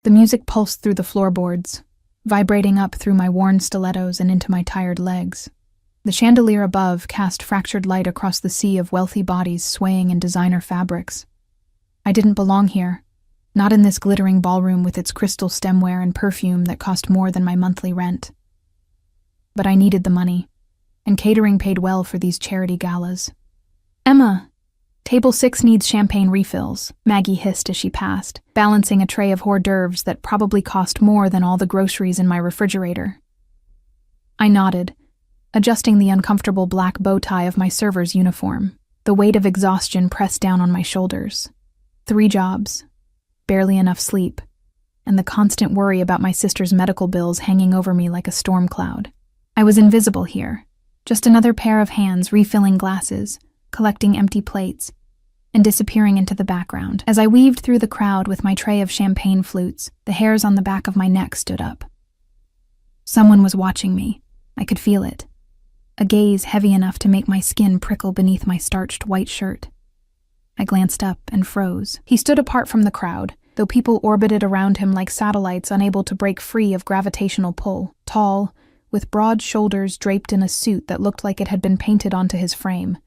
The music pulsed through the floorboards, vibrating up through my worn stilettos and into my tired legs. The chandelier above cast fractured light across the sea of wealthy bodies swaying in designer fabrics. I didn't belong here, not in this glittering ballroom with its crystal stemware and perfume that cost more than my monthly rent. But I needed the money, and catering paid well for these charity galas. "Emma, table 6 needs champagne refills," Maggie hissed as she passed, balancing a tray of hors d'oeuvres that probably cost more than all the groceries in my refrigerator. I nodded, adjusting the uncomfortable black bow tie of my server's uniform. The weight of exhaustion pressed down on my shoulders. 3 jobs, barely enough sleep, and the constant worry about my sister's medical bills hanging over me like a storm cloud. I was invisible here, just another pair of hands refilling glasses, collecting empty plates, and disappearing into the background. As I weaved through the crowd with my tray of champagne flutes, the hairs on the back of my neck stood up. Someone was watching me. I could feel it. A gaze heavy enough to make my skin prickle beneath my starched white shirt. I glanced up and froze. He stood apart from the crowd, though people orbited around him like satellites unable to break free of gravitational pull. Tall, with broad shoulders draped in a suit that looked like it had been painted onto his frame.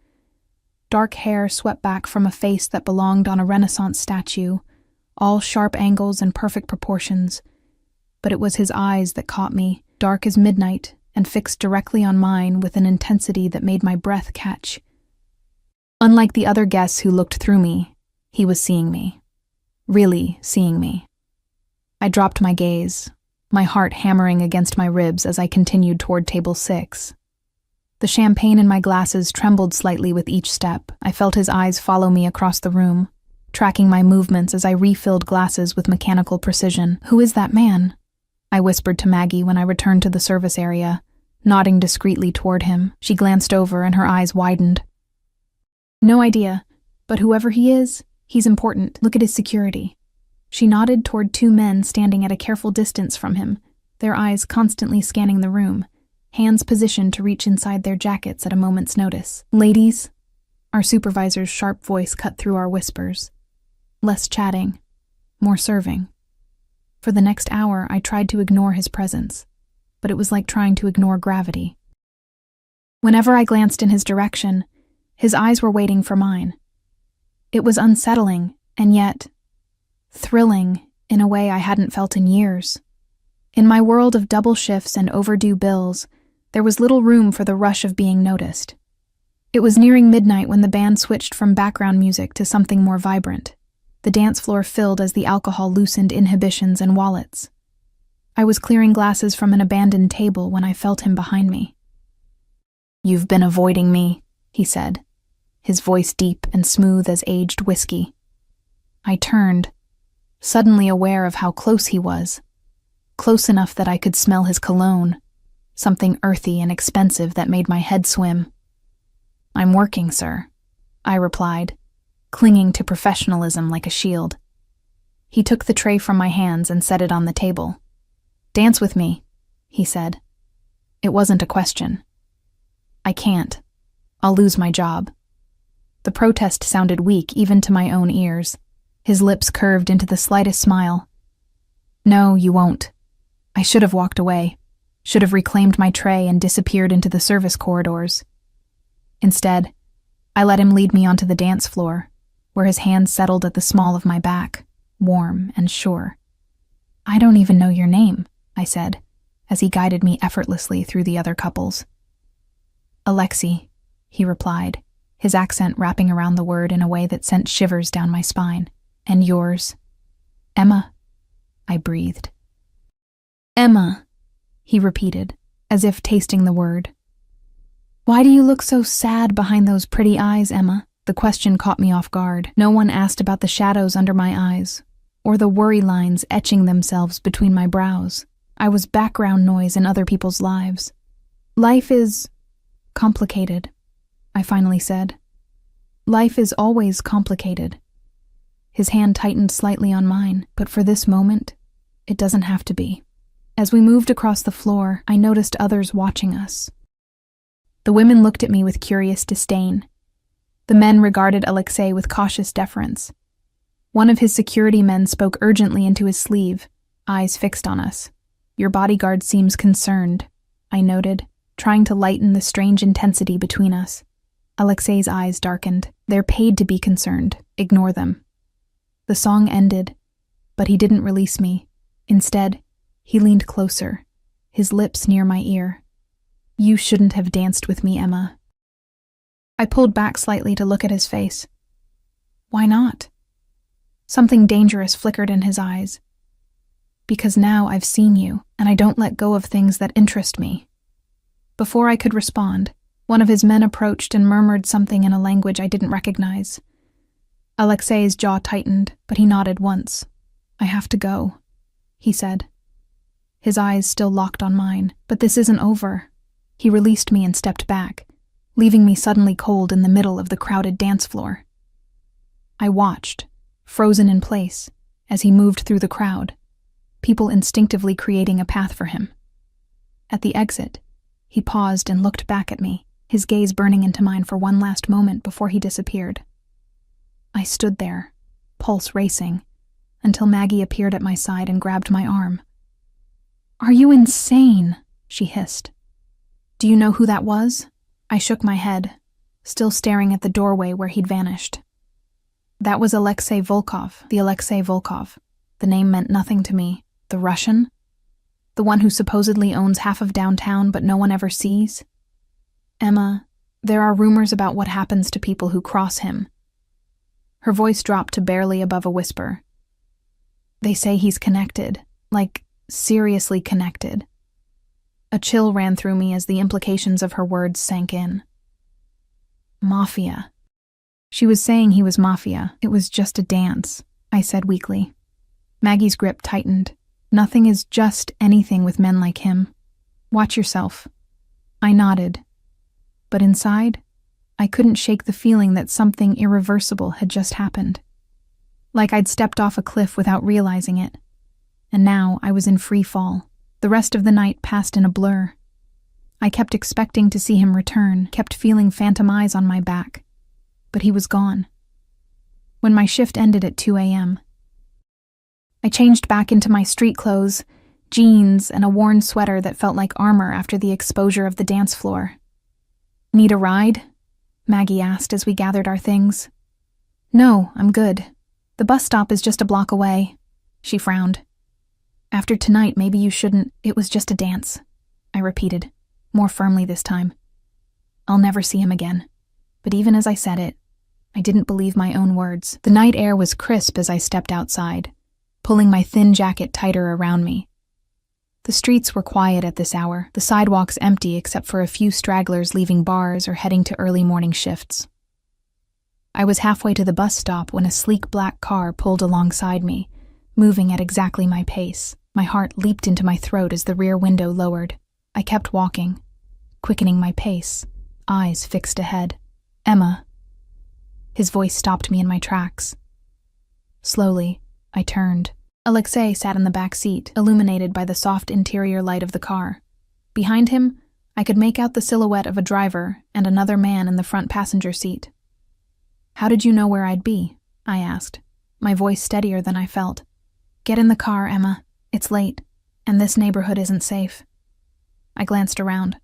Dark hair swept back from a face that belonged on a Renaissance statue, all sharp angles and perfect proportions. But it was his eyes that caught me, dark as midnight, and fixed directly on mine with an intensity that made my breath catch. Unlike the other guests who looked through me, he was seeing me. Really seeing me. I dropped my gaze, my heart hammering against my ribs as I continued toward table 6. The champagne in my glasses trembled slightly with each step. I felt his eyes follow me across the room, tracking my movements as I refilled glasses with mechanical precision. "Who is that man?" I whispered to Maggie when I returned to the service area, nodding discreetly toward him. She glanced over and her eyes widened. "No idea, but whoever he is, he's important. Look at his security." She nodded toward 2 men standing at a careful distance from him, their eyes constantly scanning the room, hands positioned to reach inside their jackets at a moment's notice. "Ladies," our supervisor's sharp voice cut through our whispers. Less chatting, more serving. For the next hour, I tried to ignore his presence, but it was like trying to ignore gravity. Whenever I glanced in his direction, his eyes were waiting for mine. It was unsettling, and yet thrilling in a way I hadn't felt in years. In my world of double shifts and overdue bills, there was little room for the rush of being noticed. It was nearing midnight when the band switched from background music to something more vibrant. The dance floor filled as the alcohol loosened inhibitions and wallets. I was clearing glasses from an abandoned table when I felt him behind me. "You've been avoiding me," he said, his voice deep and smooth as aged whiskey. I turned, suddenly aware of how close he was. Close enough that I could smell his cologne, something earthy and expensive that made my head swim. "I'm working, sir," I replied, clinging to professionalism like a shield. He took the tray from my hands and set it on the table. "Dance with me," he said. It wasn't a question. "I can't. I'll lose my job." The protest sounded weak even to my own ears. His lips curved into the slightest smile. "No, you won't." I should have walked away, should have reclaimed my tray and disappeared into the service corridors. Instead, I let him lead me onto the dance floor, where his hand settled at the small of my back, warm and sure. "I don't even know your name," I said, as he guided me effortlessly through the other couples. "Alexi," he replied, his accent wrapping around the word in a way that sent shivers down my spine. "And yours?" "Emma," I breathed. "Emma," he repeated, as if tasting the word. "Why do you look so sad behind those pretty eyes, Emma?" The question caught me off guard. No one asked about the shadows under my eyes, or the worry lines etching themselves between my brows. I was background noise in other people's lives. "Life is complicated," I finally said. "Life is always complicated." His hand tightened slightly on mine, but for this moment, it doesn't have to be. As we moved across the floor, I noticed others watching us. The women looked at me with curious disdain. The men regarded Alexei with cautious deference. One of his security men spoke urgently into his sleeve, eyes fixed on us. Your bodyguard seems concerned, I noted, trying to lighten the strange intensity between us. Alexei's eyes darkened. They're paid to be concerned. Ignore them. The song ended, but he didn't release me. Instead, he leaned closer, his lips near my ear. You shouldn't have danced with me, Emma. I pulled back slightly to look at his face. Why not? Something dangerous flickered in his eyes. Because now I've seen you, and I don't let go of things that interest me. Before I could respond, one of his men approached and murmured something in a language I didn't recognize. Alexei's jaw tightened, but he nodded once. I have to go, he said. His eyes still locked on mine, but this isn't over. He released me and stepped back, leaving me suddenly cold in the middle of the crowded dance floor. I watched, frozen in place, as he moved through the crowd, people instinctively creating a path for him. At the exit, he paused and looked back at me, his gaze burning into mine for one last moment before he disappeared. I stood there, pulse racing, until Maggie appeared at my side and grabbed my arm. Are you insane? She hissed. Do you know who that was? I shook my head, still staring at the doorway where he'd vanished. That was Alexei Volkov, the Alexei Volkov. The name meant nothing to me. The Russian? The one who supposedly owns half of downtown but no one ever sees? Emma, there are rumors about what happens to people who cross him. Her voice dropped to barely above a whisper. They say he's connected, like seriously connected. A chill ran through me as the implications of her words sank in. Mafia. She was saying he was Mafia. It was just a dance, I said weakly. Maggie's grip tightened. Nothing is just anything with men like him. Watch yourself. I nodded. But inside, I couldn't shake the feeling that something irreversible had just happened. Like I'd stepped off a cliff without realizing it. And now I was in free fall. The rest of the night passed in a blur. I kept expecting to see him return, kept feeling phantom eyes on my back. But he was gone. When my shift ended at 2 a.m., I changed back into my street clothes, jeans, and a worn sweater that felt like armor after the exposure of the dance floor. Need a ride? Maggie asked as we gathered our things. No, I'm good. The bus stop is just a block away. She frowned. After tonight, maybe you shouldn't. It was just a dance, I repeated, more firmly this time. I'll never see him again. But even as I said it, I didn't believe my own words. The night air was crisp as I stepped outside, pulling my thin jacket tighter around me. The streets were quiet at this hour, the sidewalks empty except for a few stragglers leaving bars or heading to early morning shifts. I was halfway to the bus stop when a sleek black car pulled alongside me, moving at exactly my pace. My heart leaped into my throat as the rear window lowered. I kept walking, quickening my pace, eyes fixed ahead. Emma. His voice stopped me in my tracks. Slowly, I turned. Alexei sat in the back seat, illuminated by the soft interior light of the car. Behind him, I could make out the silhouette of a driver and another man in the front passenger seat. How did you know where I'd be? I asked, my voice steadier than I felt. Get in the car, Emma. It's late, and this neighborhood isn't safe. I glanced around.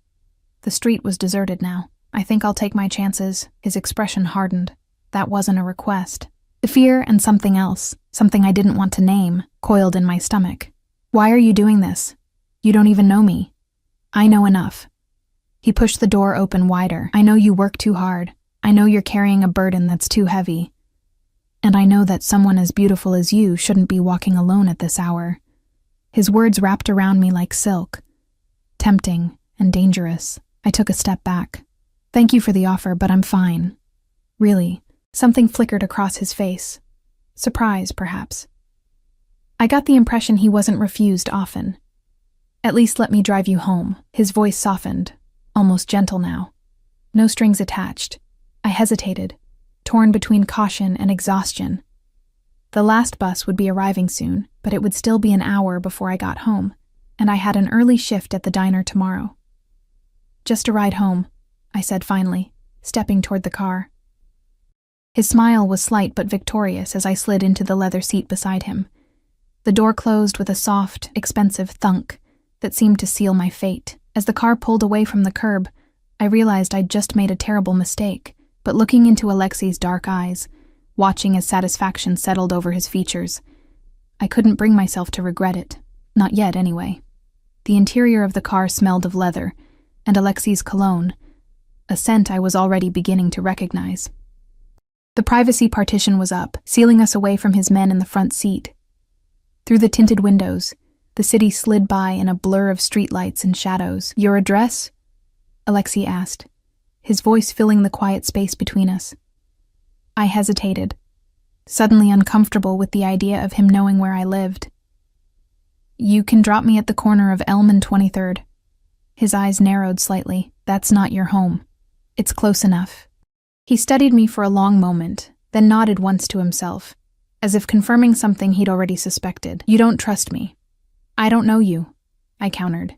The street was deserted now. I think I'll take my chances. His expression hardened. That wasn't a request. The fear and something else, something I didn't want to name, coiled in my stomach. Why are you doing this? You don't even know me. I know enough. He pushed the door open wider. I know you work too hard. I know you're carrying a burden that's too heavy. And I know that someone as beautiful as you shouldn't be walking alone at this hour. His words wrapped around me like silk. Tempting and dangerous. I took a step back. Thank you for the offer, but I'm fine. Really. Something flickered across his face. Surprise, perhaps. I got the impression he wasn't refused often. At least let me drive you home. His voice softened, almost gentle now. No strings attached. I hesitated, torn between caution and exhaustion. The last bus would be arriving soon, but it would still be an hour before I got home, and I had an early shift at the diner tomorrow. Just a ride home, I said finally, stepping toward the car. His smile was slight but victorious as I slid into the leather seat beside him. The door closed with a soft, expensive thunk that seemed to seal my fate. As the car pulled away from the curb, I realized I'd just made a terrible mistake, but looking into Alexei's dark eyes, watching as satisfaction settled over his features, I couldn't bring myself to regret it. Not yet, anyway. The interior of the car smelled of leather, and Alexei's cologne, a scent I was already beginning to recognize. The privacy partition was up, sealing us away from his men in the front seat. Through the tinted windows, the city slid by in a blur of streetlights and shadows. "Your address?" Alexei asked, his voice filling the quiet space between us. I hesitated, suddenly uncomfortable with the idea of him knowing where I lived. "You can drop me at the corner of Elm and 23rd. His eyes narrowed slightly. "That's not your home. It's close enough." He studied me for a long moment, then nodded once to himself, as if confirming something he'd already suspected. "You don't trust me." "I don't know you," I countered.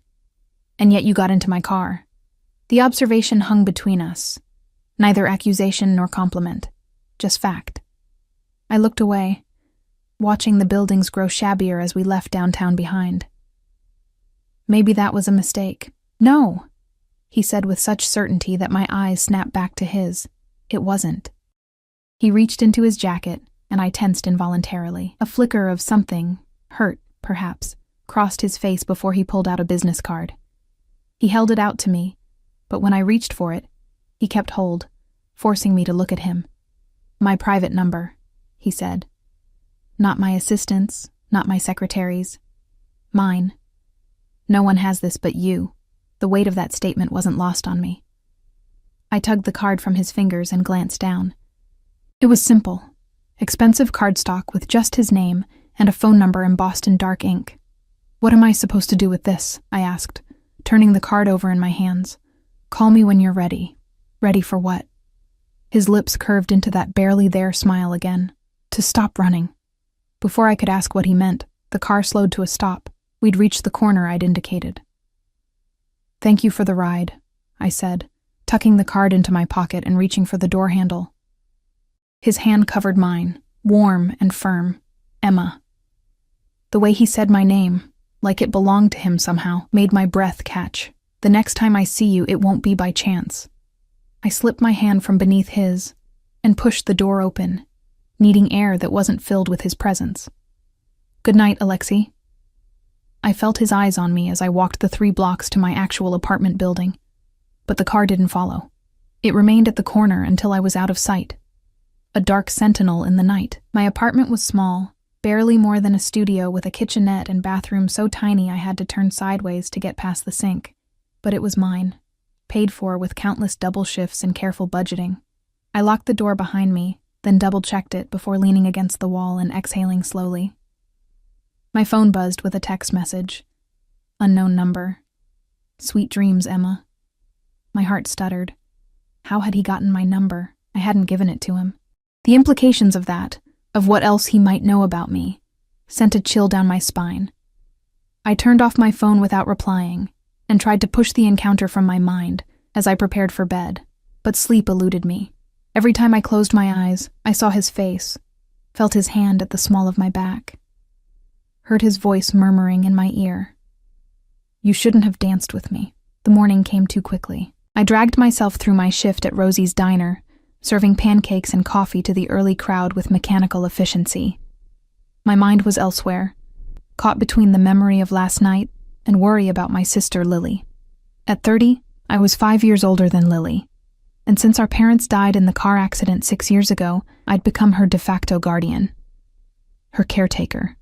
"And yet you got into my car." The observation hung between us, neither accusation nor compliment, just fact. I looked away, watching the buildings grow shabbier as we left downtown behind. Maybe that was a mistake. "No," he said with such certainty that my eyes snapped back to his. It wasn't. He reached into his jacket, and I tensed involuntarily. A flicker of something, hurt, perhaps, crossed his face before he pulled out a business card. He held it out to me, but when I reached for it, he kept hold, forcing me to look at him. "My private number," he said. "Not my assistant's, not my secretary's. Mine. No one has this but you." The weight of that statement wasn't lost on me. I tugged the card from his fingers and glanced down. It was simple. Expensive cardstock with just his name and a phone number embossed in dark ink. "What am I supposed to do with this?" I asked, turning the card over in my hands. "Call me when you're ready." "Ready for what?" His lips curved into that barely there smile again. "To stop running." Before I could ask what he meant, the car slowed to a stop. We'd reached the corner I'd indicated. "Thank you for the ride," I said, tucking the card into my pocket and reaching for the door handle. His hand covered mine, warm and firm. "Emma." The way he said my name, like it belonged to him somehow, made my breath catch. "The next time I see you, it won't be by chance." I slipped my hand from beneath his and pushed the door open, needing air that wasn't filled with his presence. "Good night, Alexei." I felt his eyes on me as I walked the 3 blocks to my actual apartment building, but the car didn't follow. It remained at the corner until I was out of sight. A dark sentinel in the night. My apartment was small, barely more than a studio with a kitchenette and bathroom so tiny I had to turn sideways to get past the sink. But it was mine, paid for with countless double shifts and careful budgeting. I locked the door behind me, then double-checked it before leaning against the wall and exhaling slowly. My phone buzzed with a text message. Unknown number. "Sweet dreams, Emma." My heart stuttered. How had he gotten my number? I hadn't given it to him. The implications of that, of what else he might know about me, sent a chill down my spine. I turned off my phone without replying and tried to push the encounter from my mind as I prepared for bed, but sleep eluded me. Every time I closed my eyes, I saw his face, felt his hand at the small of my back, heard his voice murmuring in my ear. "You shouldn't have danced with me." The morning came too quickly. I dragged myself through my shift at Rosie's diner, serving pancakes and coffee to the early crowd with mechanical efficiency. My mind was elsewhere, caught between the memory of last night and worry about my sister Lily. At 30, I was 5 years older than Lily, and since our parents died in the car accident 6 years ago, I'd become her de facto guardian. Her caretaker.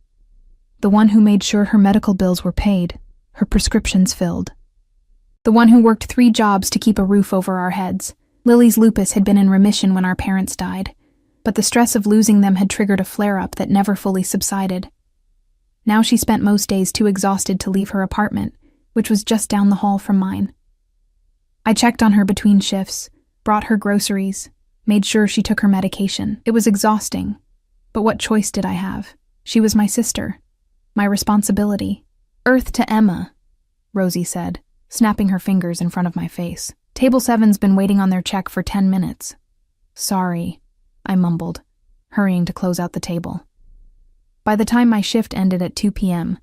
The one who made sure her medical bills were paid, her prescriptions filled. The one who worked 3 jobs to keep a roof over our heads. Lily's lupus had been in remission when our parents died, but the stress of losing them had triggered a flare-up that never fully subsided. Now she spent most days too exhausted to leave her apartment, which was just down the hall from mine. I checked on her between shifts, brought her groceries, made sure she took her medication. It was exhausting, but what choice did I have? She was my sister, my responsibility. "Earth to Emma," Rosie said, snapping her fingers in front of my face. "Table 7's been waiting on their check for 10 minutes. "Sorry," I mumbled, hurrying to close out the table. By the time my shift ended at 2 p.m.,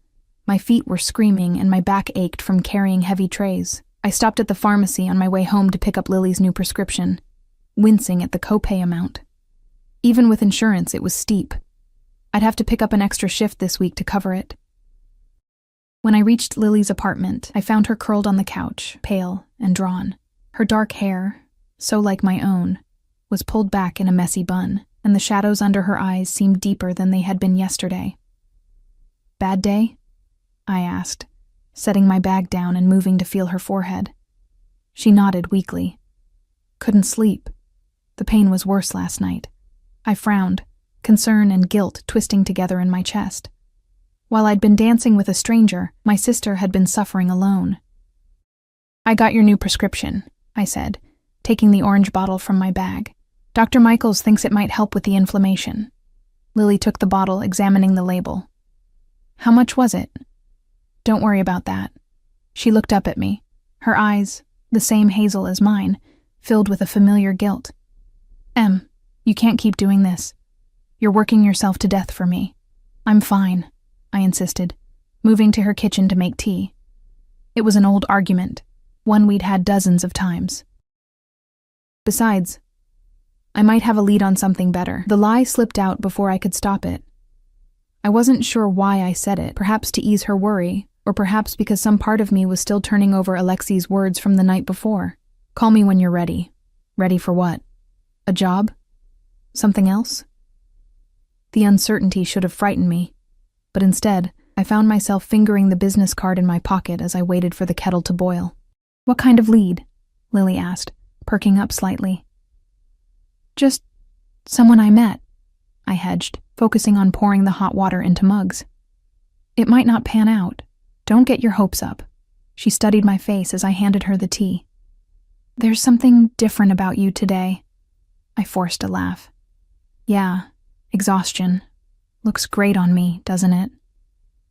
my feet were screaming and my back ached from carrying heavy trays. I stopped at the pharmacy on my way home to pick up Lily's new prescription, wincing at the copay amount. Even with insurance, it was steep. I'd have to pick up an extra shift this week to cover it. When I reached Lily's apartment, I found her curled on the couch, pale and drawn. Her dark hair, so like my own, was pulled back in a messy bun, and the shadows under her eyes seemed deeper than they had been yesterday. "Bad day?" I asked, setting my bag down and moving to feel her forehead. She nodded weakly. "Couldn't sleep. The pain was worse last night." I frowned, concern and guilt twisting together in my chest. While I'd been dancing with a stranger, my sister had been suffering alone. "I got your new prescription," I said, taking the orange bottle from my bag. "Dr. Michaels thinks it might help with the inflammation." Lily took the bottle, examining the label. "How much was it?" "Don't worry about that." She looked up at me, her eyes, the same hazel as mine, filled with a familiar guilt. "Em, you can't keep doing this. You're working yourself to death for me." "I'm fine," I insisted, moving to her kitchen to make tea. It was an old argument, one we'd had dozens of times. Besides, I might have a lead on something better. The lie slipped out before I could stop it. I wasn't sure why I said it, perhaps to ease her worry, or perhaps because some part of me was still turning over Alexi's words from the night before. "Call me when you're ready." Ready for what? A job? Something else? The uncertainty should have frightened me, but instead, I found myself fingering the business card in my pocket as I waited for the kettle to boil. "What kind of lead?" Lily asked, perking up slightly. "Just someone I met," I hedged, focusing on pouring the hot water into mugs. "It might not pan out. Don't get your hopes up." She studied my face as I handed her the tea. "There's something different about you today." I forced a laugh. "Yeah, exhaustion. Looks great on me, doesn't it?"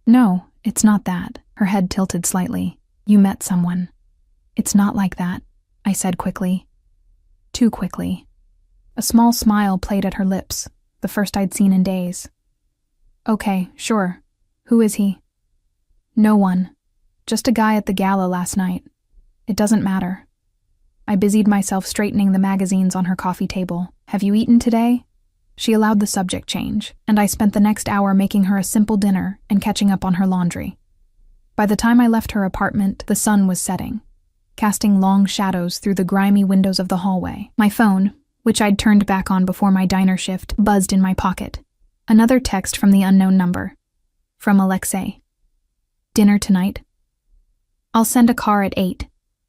"No, it's not that." Her head tilted slightly. "You met someone." "It's not like that," I said quickly. Too quickly. A small smile played at her lips, the first I'd seen in days. "Okay, sure. Who is he?" "No one. Just a guy at the gala last night. It doesn't matter." I busied myself straightening the magazines on her coffee table. "Have you eaten today?" She allowed the subject change, and I spent the next hour making her a simple dinner and catching up on her laundry. By the time I left her apartment, the sun was setting, casting long shadows through the grimy windows of the hallway. My phone, which I'd turned back on before my diner shift, buzzed in my pocket. Another text from the unknown number. From Alexei. "Dinner tonight?" "I'll send a car at 8.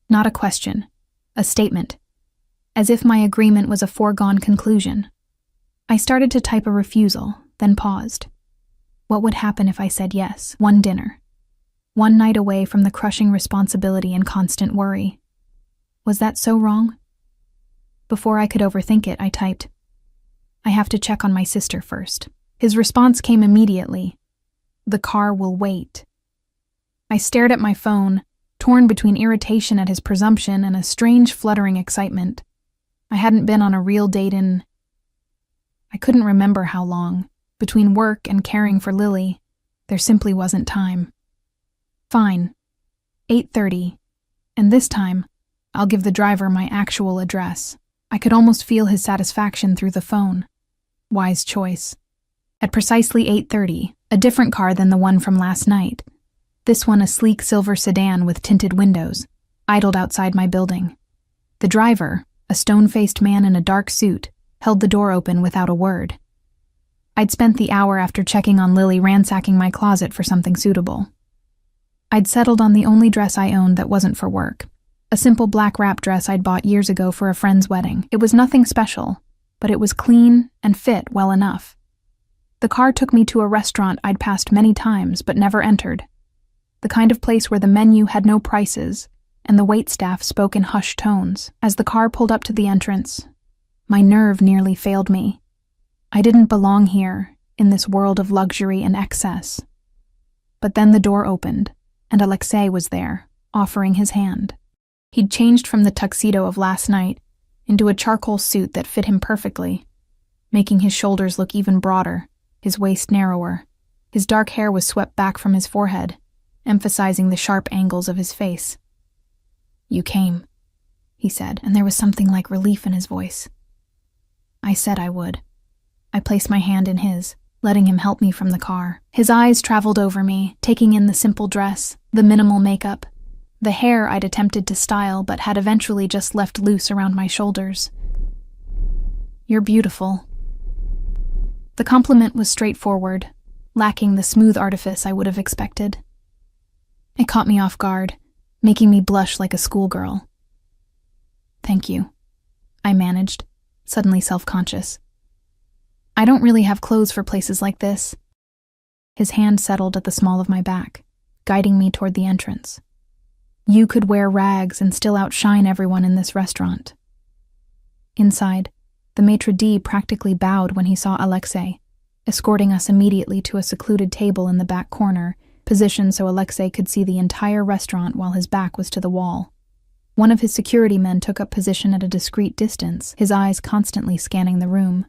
Not a question. A statement. As if my agreement was a foregone conclusion. I started to type a refusal, then paused. What would happen if I said yes? One dinner. One night away from the crushing responsibility and constant worry. Was that so wrong? Before I could overthink it, I typed, "I have to check on my sister first." His response came immediately. "The car will wait." I stared at my phone, torn between irritation at his presumption and a strange fluttering excitement. I hadn't been on a real date in... I couldn't remember how long. Between work and caring for Lily, there simply wasn't time. "Fine. 8:30. And this time, I'll give the driver my actual address." I could almost feel his satisfaction through the phone. Wise choice. At precisely 8:30, a different car than the one from last night, this one a sleek silver sedan with tinted windows, idled outside my building. The driver, a stone-faced man in a dark suit, held the door open without a word. I'd spent the hour after checking on Lily ransacking my closet for something suitable. I'd settled on the only dress I owned that wasn't for work. A simple black wrap dress I'd bought years ago for a friend's wedding. It was nothing special, but it was clean and fit well enough. The car took me to a restaurant I'd passed many times but never entered. The kind of place where the menu had no prices and the waitstaff spoke in hushed tones. As the car pulled up to the entrance, my nerve nearly failed me. I didn't belong here, in this world of luxury and excess. But then the door opened, and Alexei was there, offering his hand. He'd changed from the tuxedo of last night into a charcoal suit that fit him perfectly, making his shoulders look even broader, his waist narrower. His dark hair was swept back from his forehead, emphasizing the sharp angles of his face. "You came," he said, and there was something like relief in his voice. I said I would. I placed my hand in his, letting him help me from the car. His eyes traveled over me, taking in the simple dress, the minimal makeup, the hair I'd attempted to style but had eventually just left loose around my shoulders. "You're beautiful." The compliment was straightforward, lacking the smooth artifice I would have expected. It caught me off guard, making me blush like a schoolgirl. "Thank you," I managed, suddenly self-conscious. "I don't really have clothes for places like this." His hand settled at the small of my back, guiding me toward the entrance. "You could wear rags and still outshine everyone in this restaurant." Inside, the maitre d' practically bowed when he saw Alexei, escorting us immediately to a secluded table in the back corner, positioned so Alexei could see the entire restaurant while his back was to the wall. One of his security men took up position at a discreet distance, his eyes constantly scanning the room.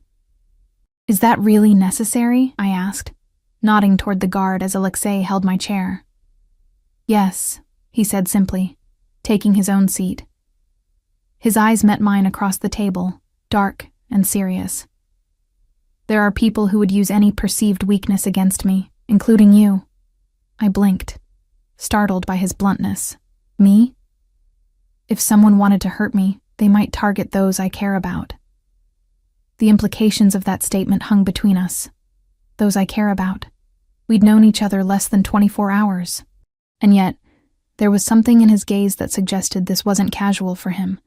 "Is that really necessary?" I asked, nodding toward the guard as Alexei held my chair. "Yes," he said simply, taking his own seat. His eyes met mine across the table, dark and serious. "There are people who would use any perceived weakness against me, including you." I blinked, startled by his bluntness. "Me? If someone wanted to hurt me, they might target those I care about." The implications of that statement hung between us. Those I care about. We'd known each other less than 24 hours. And yet, there was something in his gaze that suggested this wasn't casual for him.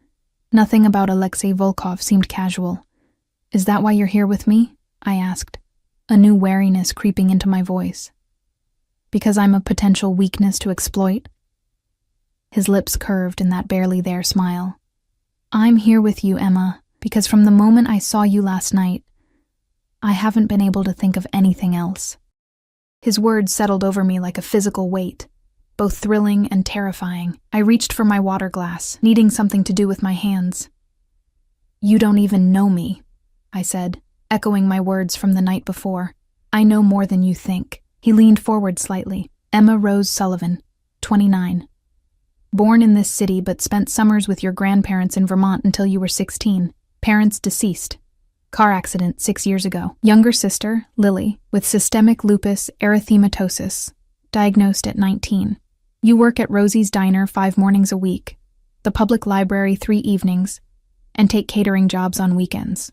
Nothing about Alexei Volkov seemed casual. "Is that why you're here with me?" I asked, a new wariness creeping into my voice. "Because I'm a potential weakness to exploit?" His lips curved in that barely there smile. "I'm here with you, Emma, because from the moment I saw you last night, I haven't been able to think of anything else." His words settled over me like a physical weight, both thrilling and terrifying. I reached for my water glass, needing something to do with my hands. "You don't even know me," I said, echoing my words from the night before. "I know more than you think." He leaned forward slightly. "Emma Rose Sullivan, 29. Born in this city but spent summers with your grandparents in Vermont until you were 16. Parents deceased. Car accident 6 years ago. Younger sister, Lily, with systemic lupus erythematosus, diagnosed at 19. You work at Rosie's Diner 5 mornings a week, the public library 3 evenings, and take catering jobs on weekends.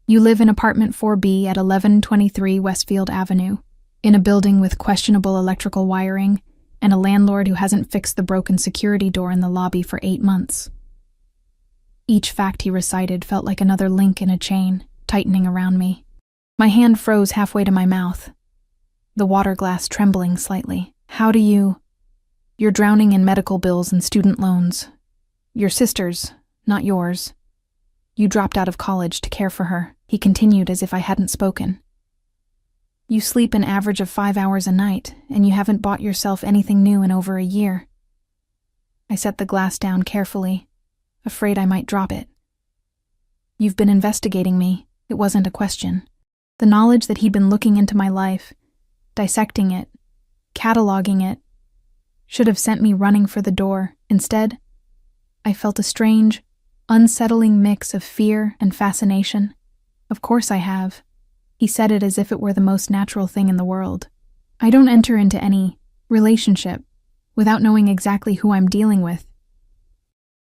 You live in apartment 4B at 1123 Westfield Avenue, in a building with questionable electrical wiring and a landlord who hasn't fixed the broken security door in the lobby for 8 months. Each fact he recited felt like another link in a chain, tightening around me. My hand froze halfway to my mouth, the water glass trembling slightly. "How do you—" "You're drowning in medical bills and student loans. Your sister's, not yours. You dropped out of college to care for her," he continued as if I hadn't spoken. "You sleep an average of 5 hours a night, and you haven't bought yourself anything new in over a year." I set the glass down carefully, afraid I might drop it. "You've been investigating me." It wasn't a question. The knowledge that he'd been looking into my life, dissecting it, cataloging it, should have sent me running for the door. Instead, I felt a strange, unsettling mix of fear and fascination. "Of course I have." He said it as if it were the most natural thing in the world. "I don't enter into any relationship without knowing exactly who I'm dealing with."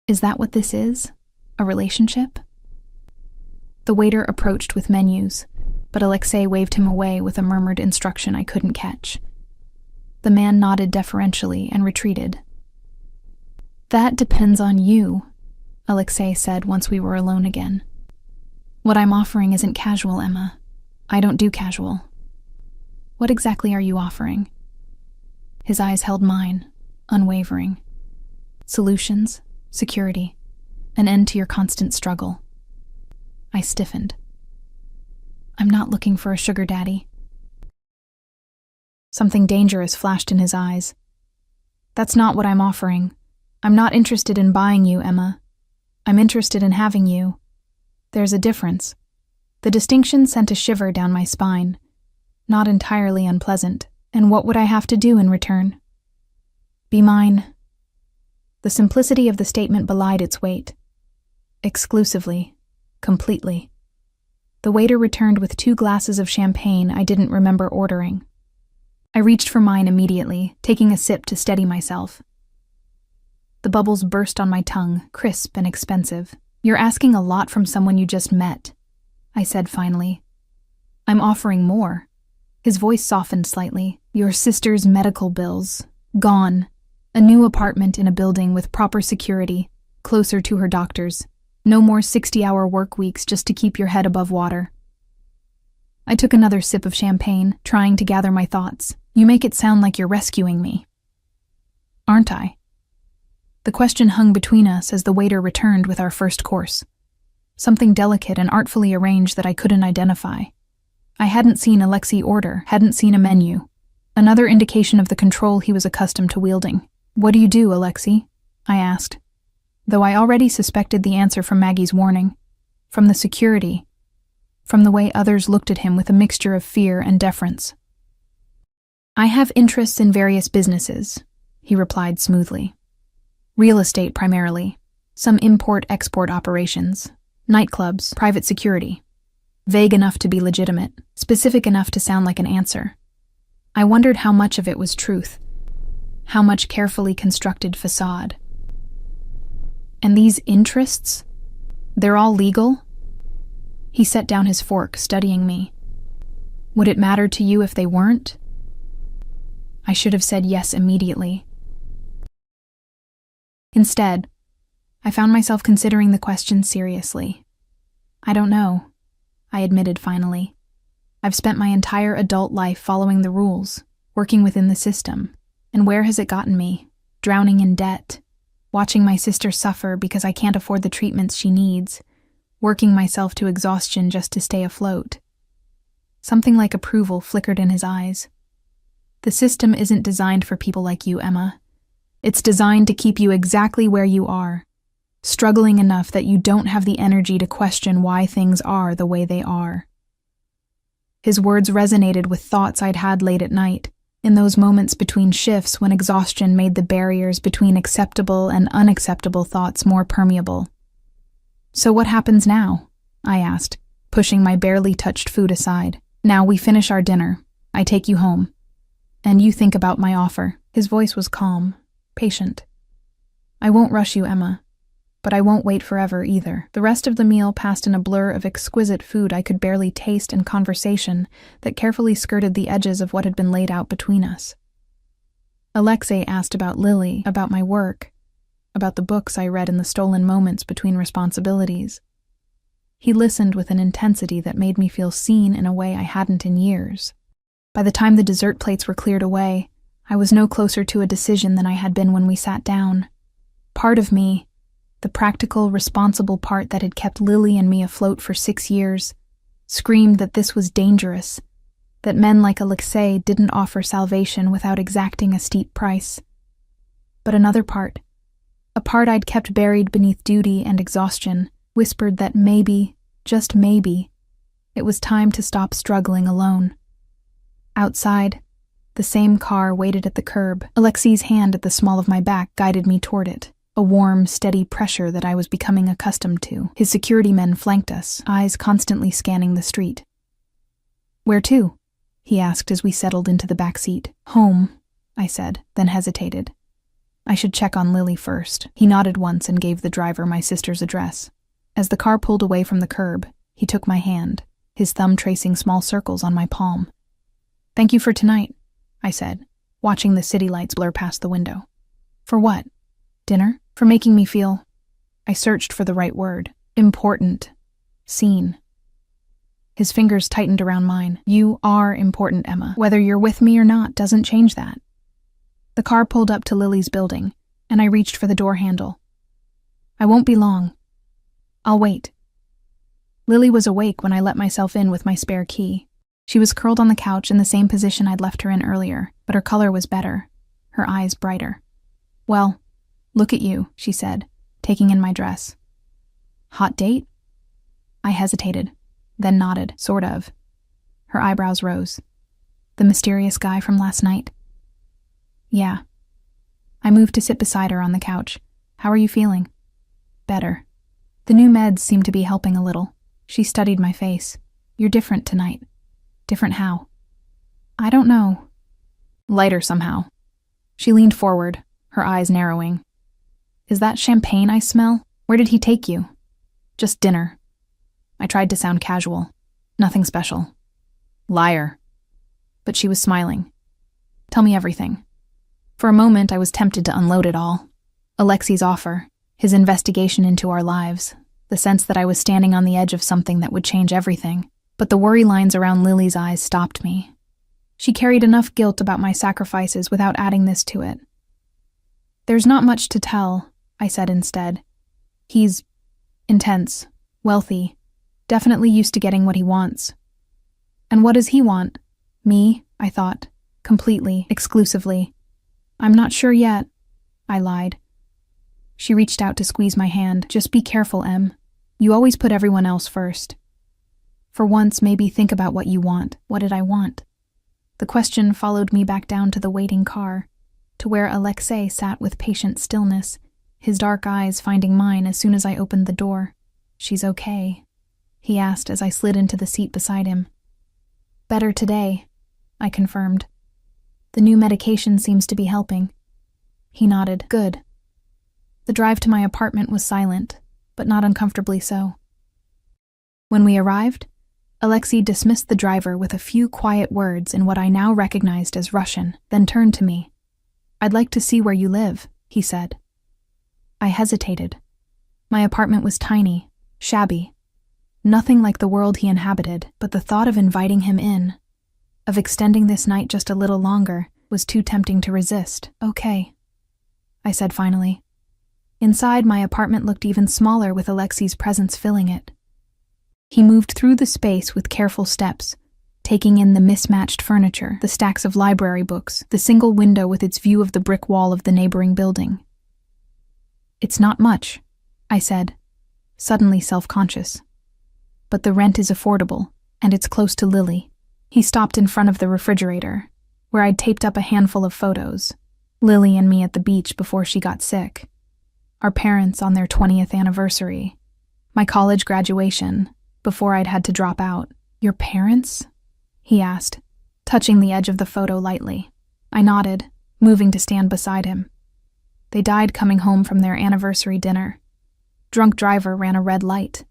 "Is that what this is? A relationship?" The waiter approached with menus, but Alexei waved him away with a murmured instruction I couldn't catch. The man nodded deferentially and retreated. "That depends on you," Alexei said once we were alone again. "What I'm offering isn't casual, Emma. I don't do casual." "What exactly are you offering?" His eyes held mine, unwavering. "Solutions, security, an end to your constant struggle." I stiffened. "I'm not looking for a sugar daddy." Something dangerous flashed in his eyes. "That's not what I'm offering. I'm not interested in buying you, Emma. I'm interested in having you. There's a difference." The distinction sent a shiver down my spine. not entirely unpleasant. And what would I have to do in return? Be mine. The simplicity of the statement belied its weight. Exclusively. Completely. The waiter returned with 2 glasses of champagne I didn't remember ordering. I reached for mine immediately, taking a sip to steady myself. The bubbles burst on my tongue, crisp and expensive. You're asking a lot from someone you just met, I said finally. I'm offering more. His voice softened slightly. Your sister's medical bills. Gone. A new apartment in a building with proper security, closer to her doctors. No more 60-hour work weeks just to keep your head above water. I took another sip of champagne, trying to gather my thoughts. You make it sound like you're rescuing me. Aren't I? The question hung between us as the waiter returned with our first course. Something delicate and artfully arranged that I couldn't identify. I hadn't seen Alexei order, hadn't seen a menu. Another indication of the control he was accustomed to wielding. What do you do, Alexei? I asked, though I already suspected the answer from Maggie's warning, from the security, from the way others looked at him with a mixture of fear and deference. I have interests in various businesses, he replied smoothly. Real estate primarily, some import-export operations, nightclubs, private security. Vague enough to be legitimate, specific enough to sound like an answer. I wondered how much of it was truth, how much carefully constructed facade. And these interests? They're all legal? He set down his fork, studying me. Would it matter to you if they weren't? I should have said yes immediately. Instead, I found myself considering the question seriously. I don't know, I admitted finally. I've spent my entire adult life following the rules, working within the system. And where has it gotten me? Drowning in debt, watching my sister suffer because I can't afford the treatments she needs, working myself to exhaustion just to stay afloat. Something like approval flickered in his eyes. The system isn't designed for people like you, Emma. It's designed to keep you exactly where you are, struggling enough that you don't have the energy to question why things are the way they are. His words resonated with thoughts I'd had late at night, in those moments between shifts when exhaustion made the barriers between acceptable and unacceptable thoughts more permeable. So what happens now? I asked, pushing my barely touched food aside. Now we finish our dinner. I take you home. And you think about my offer. His voice was calm, patient. I won't rush you, Emma, but I won't wait forever either. The rest of the meal passed in a blur of exquisite food I could barely taste and conversation that carefully skirted the edges of what had been laid out between us. Alexei asked about Lily, about my work, about the books I read in the stolen moments between responsibilities. He listened with an intensity that made me feel seen in a way I hadn't in years. By the time the dessert plates were cleared away, I was no closer to a decision than I had been when we sat down. Part of me, the practical, responsible part that had kept Lily and me afloat for 6 years, screamed that this was dangerous, that men like Alexei didn't offer salvation without exacting a steep price. But another part, a part I'd kept buried beneath duty and exhaustion, whispered that maybe, just maybe, it was time to stop struggling alone. Outside, the same car waited at the curb. Alexei's hand at the small of my back guided me toward it, a warm, steady pressure that I was becoming accustomed to. His security men flanked us, eyes constantly scanning the street. Where to? He asked as we settled into the back seat. Home, I said, then hesitated. I should check on Lily first. He nodded once and gave the driver my sister's address. As the car pulled away from the curb, he took my hand, his thumb tracing small circles on my palm. Thank you for tonight, I said, watching the city lights blur past the window. For what? Dinner? For making me feel... I searched for the right word. Important. Seen. His fingers tightened around mine. You are important, Emma. Whether you're with me or not doesn't change that. The car pulled up to Lily's building, and I reached for the door handle. I won't be long. I'll wait. Lily was awake when I let myself in with my spare key. She was curled on the couch in the same position I'd left her in earlier, but her color was better, her eyes brighter. Well, look at you, she said, taking in my dress. Hot date? I hesitated, then nodded, sort of. Her eyebrows rose. The mysterious guy from last night? Yeah. I moved to sit beside her on the couch. How are you feeling? Better. The new meds seem to be helping a little. She studied my face. You're different tonight. Different how? I don't know. Lighter somehow. She leaned forward, her eyes narrowing. Is that champagne I smell? Where did he take you? Just dinner. I tried to sound casual. Nothing special. Liar. But she was smiling. Tell me everything. For a moment, I was tempted to unload it all. Alexei's offer, his investigation into our lives, the sense that I was standing on the edge of something that would change everything. But the worry lines around Lily's eyes stopped me. She carried enough guilt about my sacrifices without adding this to it. There's not much to tell, I said instead. He's intense, wealthy, definitely used to getting what he wants. And what does he want? Me, I thought, completely, exclusively. I'm not sure yet, I lied. She reached out to squeeze my hand. Just be careful, Em. You always put everyone else first. For once, maybe think about what you want. What did I want? The question followed me back down to the waiting car, to where Alexei sat with patient stillness, his dark eyes finding mine as soon as I opened the door. She's okay, he asked as I slid into the seat beside him. Better today, I confirmed. The new medication seems to be helping. He nodded. Good. The drive to my apartment was silent, but not uncomfortably so. When we arrived, Alexei dismissed the driver with a few quiet words in what I now recognized as Russian, then turned to me. I'd like to see where you live, he said. I hesitated. My apartment was tiny, shabby. Nothing like the world he inhabited, but the thought of inviting him in, of extending this night just a little longer, was too tempting to resist. Okay, I said finally. Inside, my apartment looked even smaller with Alexei's presence filling it. He moved through the space with careful steps, taking in the mismatched furniture, the stacks of library books, the single window with its view of the brick wall of the neighboring building. It's not much, I said, suddenly self-conscious. But the rent is affordable, and it's close to Lily. He stopped in front of the refrigerator, where I'd taped up a handful of photos. Lily and me at the beach before she got sick. Our parents on their 20th anniversary. My college graduation, before I'd had to drop out. Your parents? He asked, touching the edge of the photo lightly. I nodded, moving to stand beside him. They died coming home from their anniversary dinner. Drunk driver ran a red light.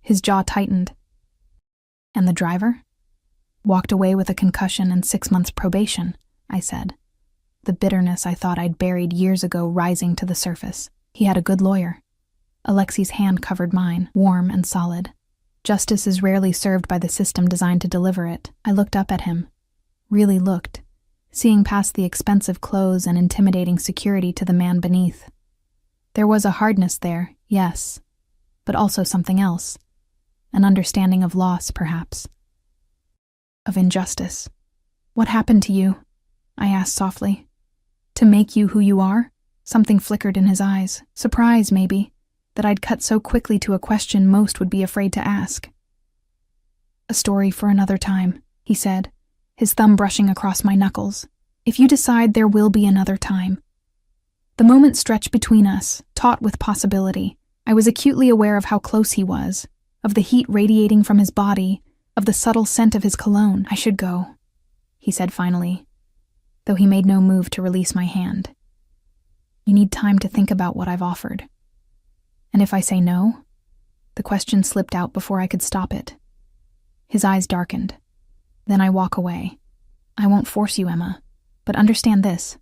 His jaw tightened. And the driver? Walked away with a concussion and 6 months probation, I said. The bitterness I thought I'd buried years ago rising to the surface. He had a good lawyer. Alexei's hand covered mine, warm and solid. Justice is rarely served by the system designed to deliver it. I looked up at him. Really looked, seeing past the expensive clothes and intimidating security to the man beneath. There was a hardness there, yes, but also something else. An understanding of loss, perhaps. Of injustice. What happened to you? I asked softly. To make you who you are? Something flickered in his eyes. Surprise, maybe, that I'd cut so quickly to a question most would be afraid to ask. A story for another time, he said, his thumb brushing across my knuckles. If you decide there will be another time. The moment stretched between us, taut with possibility. I was acutely aware of how close he was, of the heat radiating from his body, of the subtle scent of his cologne. I should go, he said finally, though he made no move to release my hand. You need time to think about what I've offered. And if I say no? The question slipped out before I could stop it. His eyes darkened. Then I walk away. I won't force you, Emma, but understand this.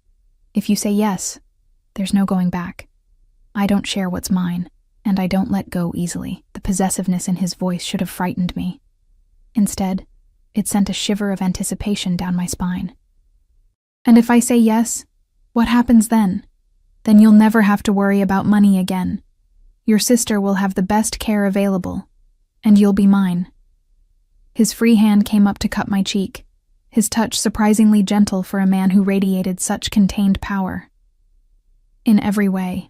If you say yes, there's no going back. I don't share what's mine, and I don't let go easily. The possessiveness in his voice should have frightened me. Instead, it sent a shiver of anticipation down my spine. And if I say yes, what happens then? Then you'll never have to worry about money again. Your sister will have the best care available, and you'll be mine. His free hand came up to cup my cheek, his touch surprisingly gentle for a man who radiated such contained power. In every way,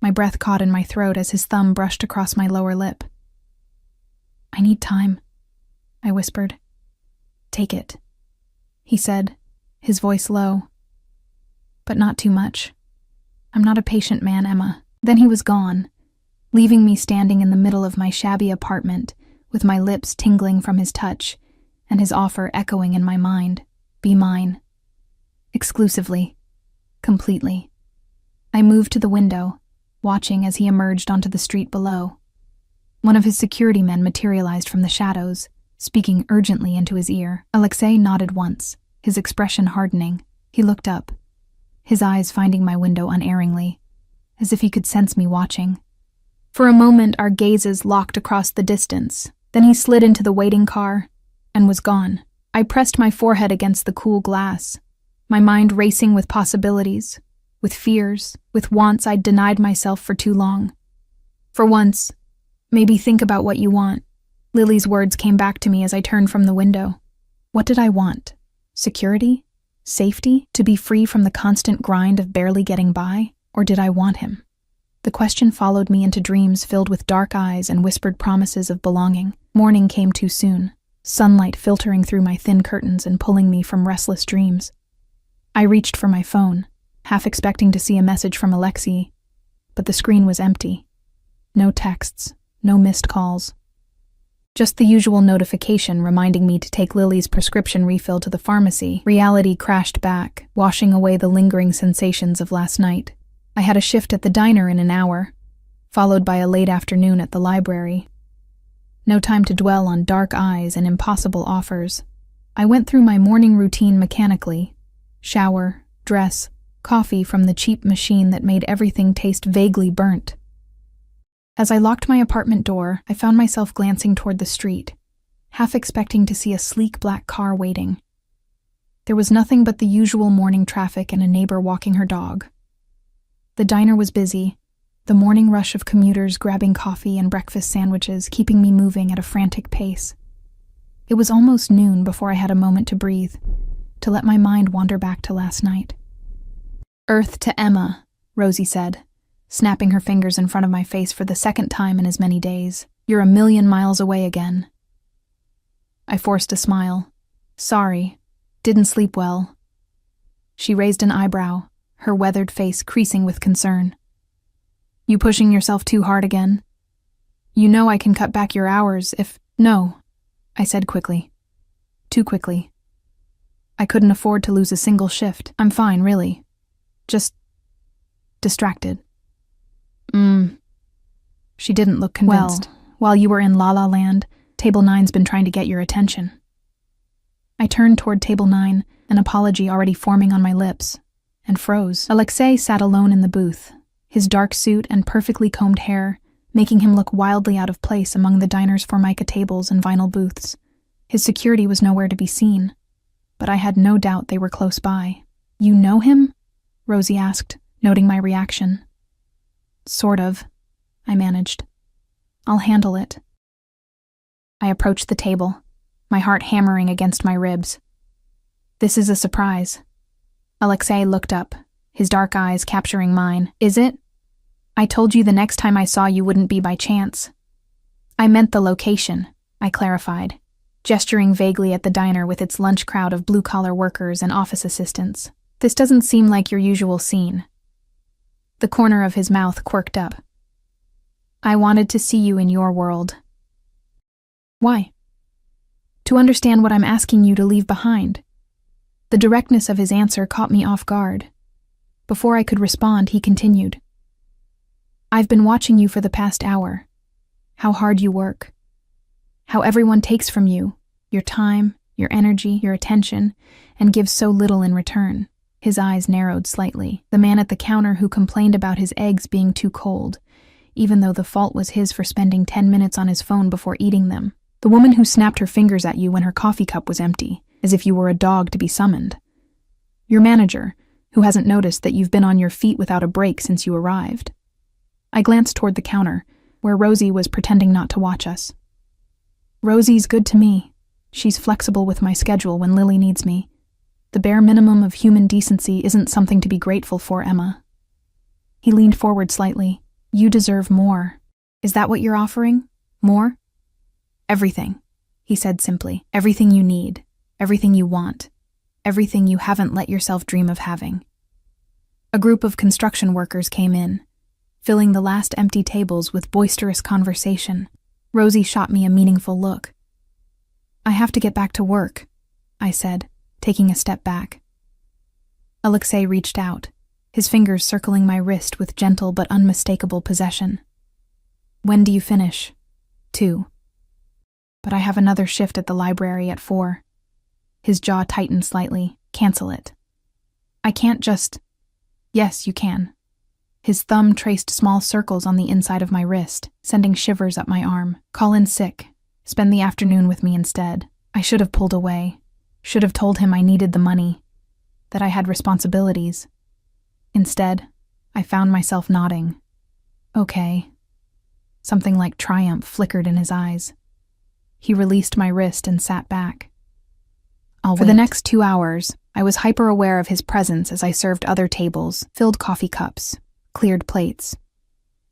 my breath caught in my throat as his thumb brushed across my lower lip. I need time, I whispered. Take it. he said, his voice low. But not too much. I'm not a patient man, Emma. Then he was gone, leaving me standing in the middle of my shabby apartment, with my lips tingling from his touch, and his offer echoing in my mind. Be mine. Exclusively. Completely. I moved to the window, watching as he emerged onto the street below. One of his security men materialized from the shadows, speaking urgently into his ear. Alexei nodded once, his expression hardening. He looked up, his eyes finding my window unerringly, as if he could sense me watching. For a moment, our gazes locked across the distance. Then he slid into the waiting car and was gone. I pressed my forehead against the cool glass, my mind racing with possibilities, with fears, with wants I'd denied myself for too long. For once, maybe think about what you want. Lily's words came back to me as I turned from the window. What did I want? Security? Safety? To be free from the constant grind of barely getting by? Or did I want him? The question followed me into dreams filled with dark eyes and whispered promises of belonging. Morning came too soon, sunlight filtering through my thin curtains and pulling me from restless dreams. I reached for my phone, half expecting to see a message from Alexei, but the screen was empty. No texts, no missed calls. Just the usual notification reminding me to take Lily's prescription refill to the pharmacy. Reality crashed back, washing away the lingering sensations of last night. I had a shift at the diner in an hour, followed by a late afternoon at the library. No time to dwell on dark eyes and impossible offers. I went through my morning routine mechanically. Shower, dress, coffee from the cheap machine that made everything taste vaguely burnt. As I locked my apartment door, I found myself glancing toward the street, half expecting to see a sleek black car waiting. There was nothing but the usual morning traffic and a neighbor walking her dog. The diner was busy, the morning rush of commuters grabbing coffee and breakfast sandwiches keeping me moving at a frantic pace. It was almost noon before I had a moment to breathe, to let my mind wander back to last night. Earth to Emma, Rosie said, snapping her fingers in front of my face for the second time in as many days. You're a million miles away again. I forced a smile. Sorry, didn't sleep well. She raised an eyebrow, her weathered face creasing with concern. You pushing yourself too hard again? You know I can cut back your hours if— No, I said quickly. Too quickly. I couldn't afford to lose a single shift. I'm fine, really. Just distracted. She didn't look convinced. Well, while you were in La La Land, Table 9's been trying to get your attention. I turned toward Table 9, an apology already forming on my lips, and froze. Alexei sat alone in the booth, his dark suit and perfectly combed hair making him look wildly out of place among the diner's formica tables and vinyl booths. His security was nowhere to be seen, but I had no doubt they were close by. You know him? Rosie asked, noting my reaction. Sort of, I managed. I'll handle it. I approached the table, my heart hammering against my ribs. This is a surprise. Alexei looked up, his dark eyes capturing mine. Is it? I told you the next time I saw you wouldn't be by chance. I meant the location, I clarified, gesturing vaguely at the diner with its lunch crowd of blue-collar workers and office assistants. This doesn't seem like your usual scene. The corner of his mouth quirked up. I wanted to see you in your world. Why? To understand what I'm asking you to leave behind. The directness of his answer caught me off guard. Before I could respond, he continued. I've been watching you for the past hour. How hard you work. How everyone takes from you, your time, your energy, your attention, and gives so little in return. His eyes narrowed slightly. The man at the counter who complained about his eggs being too cold, even though the fault was his for spending 10 minutes on his phone before eating them. The woman who snapped her fingers at you when her coffee cup was empty, as if you were a dog to be summoned. Your manager, who hasn't noticed that you've been on your feet without a break since you arrived. I glanced toward the counter, where Rosie was pretending not to watch us. Rosie's good to me. She's flexible with my schedule when Lily needs me. The bare minimum of human decency isn't something to be grateful for, Emma. He leaned forward slightly. You deserve more. Is that what you're offering? More? Everything, he said simply. Everything you need. Everything you want. everything you haven't let yourself dream of having. A group of construction workers came in, filling the last empty tables with boisterous conversation. Rosie shot me a meaningful look. "I have to get back to work," I said, taking a step back. Alexei reached out, his fingers circling my wrist with gentle but unmistakable possession. "When do you finish?" "2. But I have another shift at the library at 4. His jaw tightened slightly. "Cancel it." "I can't just—" "Yes, you can." His thumb traced small circles on the inside of my wrist, sending shivers up my arm. "Call in sick. Spend the afternoon with me instead." I should have pulled away. Should have told him I needed the money, that I had responsibilities. Instead, I found myself nodding. "Okay." Something like triumph flickered in his eyes. He released my wrist and sat back. For the next 2 hours, I was hyper-aware of his presence as I served other tables, filled coffee cups, cleared plates.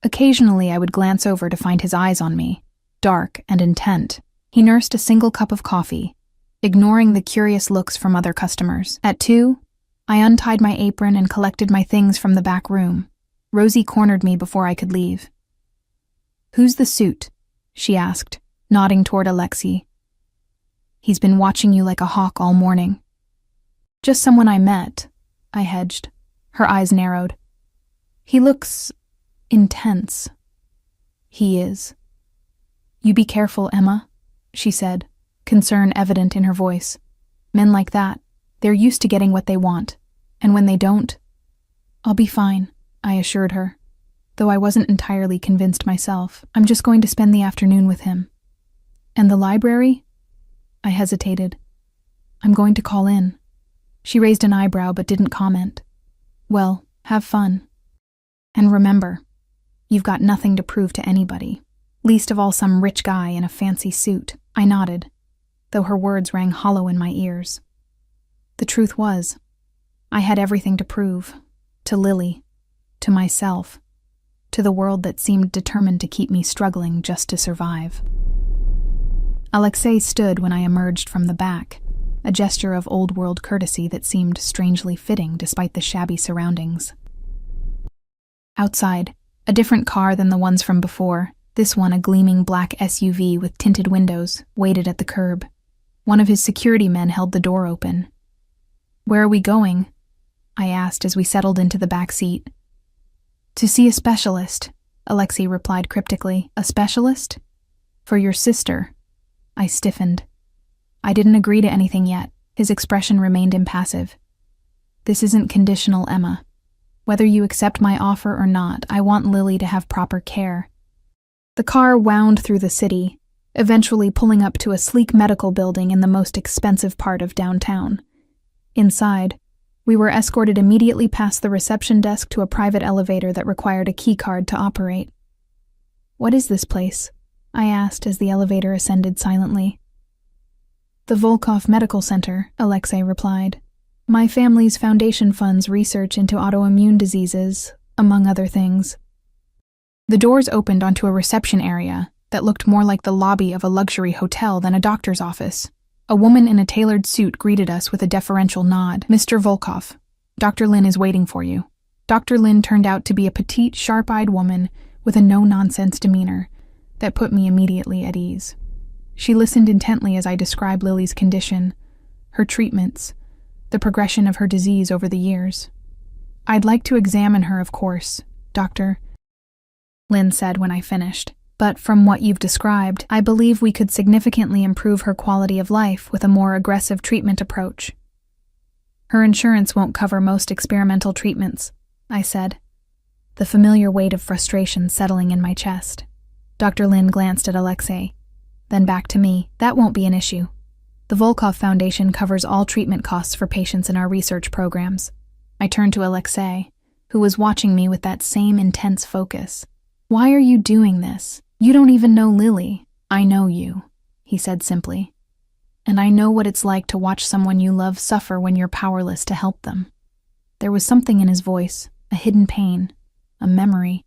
Occasionally, I would glance over to find his eyes on me, dark and intent. He nursed a single cup of coffee, ignoring the curious looks from other customers. At 2, I untied my apron and collected my things from the back room. Rosie cornered me before I could leave. "Who's the suit?" she asked, nodding toward Alexei. "He's been watching you like a hawk all morning." "Just someone I met," I hedged. Her eyes narrowed. "He looks intense." "He is." "You be careful, Emma," she said, concern evident in her voice. "Men like that, they're used to getting what they want, and when they don't—" "I'll be fine," I assured her, though I wasn't entirely convinced myself. "I'm just going to spend the afternoon with him." "And the library?" I hesitated. "I'm going to call in." She raised an eyebrow but didn't comment. "Well, have fun. And remember, you've got nothing to prove to anybody, least of all some rich guy in a fancy suit." I nodded, though her words rang hollow in my ears. The truth was, I had everything to prove, to Lily, to myself, to the world that seemed determined to keep me struggling just to survive. Alexei stood when I emerged from the back, a gesture of old-world courtesy that seemed strangely fitting despite the shabby surroundings. Outside, a different car than the ones from before, this one a gleaming black SUV with tinted windows, waited at the curb. One of his security men held the door open. "Where are we going?" I asked as we settled into the back seat. "To see a specialist," Alexei replied cryptically. "A specialist?" "For your sister." I stiffened. I didn't agree to anything yet. His expression remained impassive. "This isn't conditional, Emma. Whether you accept my offer or not, I want Lily to have proper care." The car wound through the city, eventually pulling up to a sleek medical building in the most expensive part of downtown. Inside, we were escorted immediately past the reception desk to a private elevator that required a keycard to operate. "What is this place?" I asked as the elevator ascended silently. "The Volkov Medical Center," Alexei replied. "My family's foundation funds research into autoimmune diseases, among other things." The doors opened onto a reception area that looked more like the lobby of a luxury hotel than a doctor's office. A woman in a tailored suit greeted us with a deferential nod. "Mr. Volkov, Dr. Lin is waiting for you." Dr. Lin turned out to be a petite, sharp-eyed woman with a no-nonsense demeanor that put me immediately at ease. She listened intently as I described Lily's condition, her treatments, the progression of her disease over the years. "I'd like to examine her, of course, Doctor," Lin said when I finished. "But from what you've described, I believe we could significantly improve her quality of life with a more aggressive treatment approach." "Her insurance won't cover most experimental treatments," I said, the familiar weight of frustration settling in my chest. Dr. Lin glanced at Alexei, then back to me. "That won't be an issue. The Volkov Foundation covers all treatment costs for patients in our research programs." I turned to Alexei, who was watching me with that same intense focus. "Why are you doing this? You don't even know Lily." "I know you," he said simply. "And I know what it's like to watch someone you love suffer when you're powerless to help them." There was something in his voice, a hidden pain, a memory,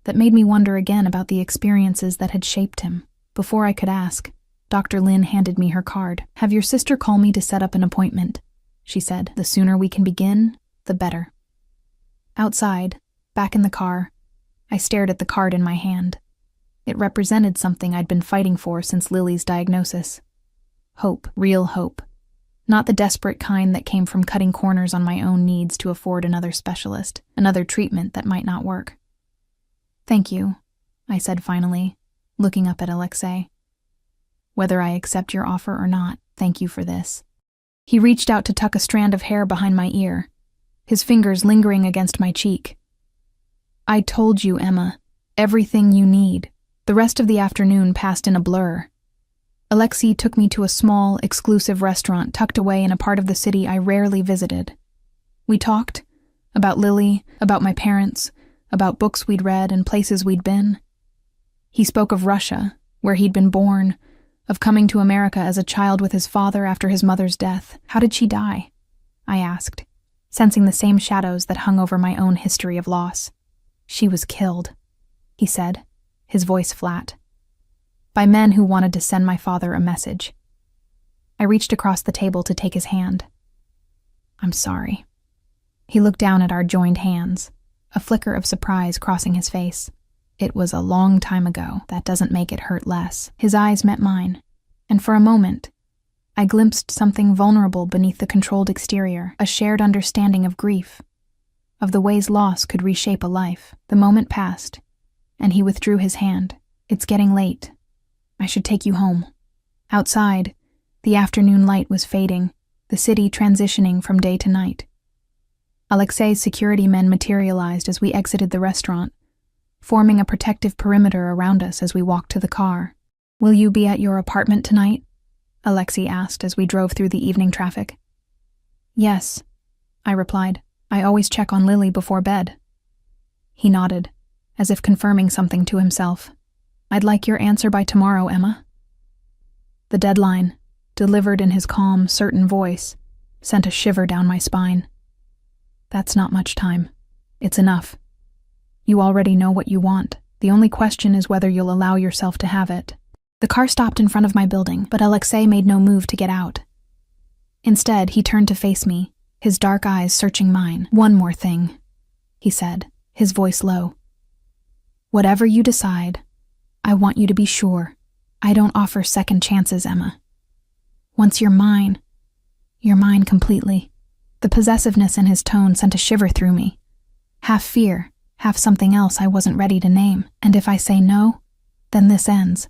that made me wonder again about the experiences that had shaped him. Before I could ask, Dr. Lin handed me her card. "Have your sister call me to set up an appointment." she said. The sooner we can begin, the better. Outside, back in the car, I stared at the card in my hand. It represented something I'd been fighting for since Lily's diagnosis. Hope, real hope. Not the desperate kind that came from cutting corners on my own needs to afford another specialist, another treatment that might not work. Thank you, I said finally, looking up at Alexei. Whether I accept your offer or not, thank you for this. He reached out to tuck a strand of hair behind my ear, his fingers lingering against my cheek. I told you, Emma, everything you need. The rest of the afternoon passed in a blur. Alexei took me to a small, exclusive restaurant tucked away in a part of the city I rarely visited. We talked about Lily, about my parents, about books we'd read and places we'd been. He spoke of Russia, where he'd been born, of coming to America as a child with his father after his mother's death. How did she die? I asked, sensing the same shadows that hung over my own history of loss. She was killed, he said, his voice flat. By men who wanted to send my father a message. I reached across the table to take his hand. I'm sorry. He looked down at our joined hands, a flicker of surprise crossing his face. It was a long time ago. That doesn't make it hurt less. His eyes met mine, and for a moment, I glimpsed something vulnerable beneath the controlled exterior, a shared understanding of grief, of the ways loss could reshape a life. The moment passed, and he withdrew his hand. It's getting late. I should take you home. Outside, the afternoon light was fading, the city transitioning from day to night. Alexei's security men materialized as we exited the restaurant, forming a protective perimeter around us as we walked to the car. Will you be at your apartment tonight? Alexei asked as we drove through the evening traffic. Yes, I replied. I always check on Lily before bed. He nodded, as if confirming something to himself. I'd like your answer by tomorrow, Emma. The deadline, delivered in his calm, certain voice, sent a shiver down my spine. That's not much time. It's enough. You already know what you want. The only question is whether you'll allow yourself to have it. The car stopped in front of my building, but Alexei made no move to get out. Instead, he turned to face me, his dark eyes searching mine. One more thing, he said, his voice low. Whatever you decide, I want you to be sure I don't offer second chances, Emma. Once you're mine completely. The possessiveness in his tone sent a shiver through me. Half fear, half something else I wasn't ready to name. And if I say no, then this ends.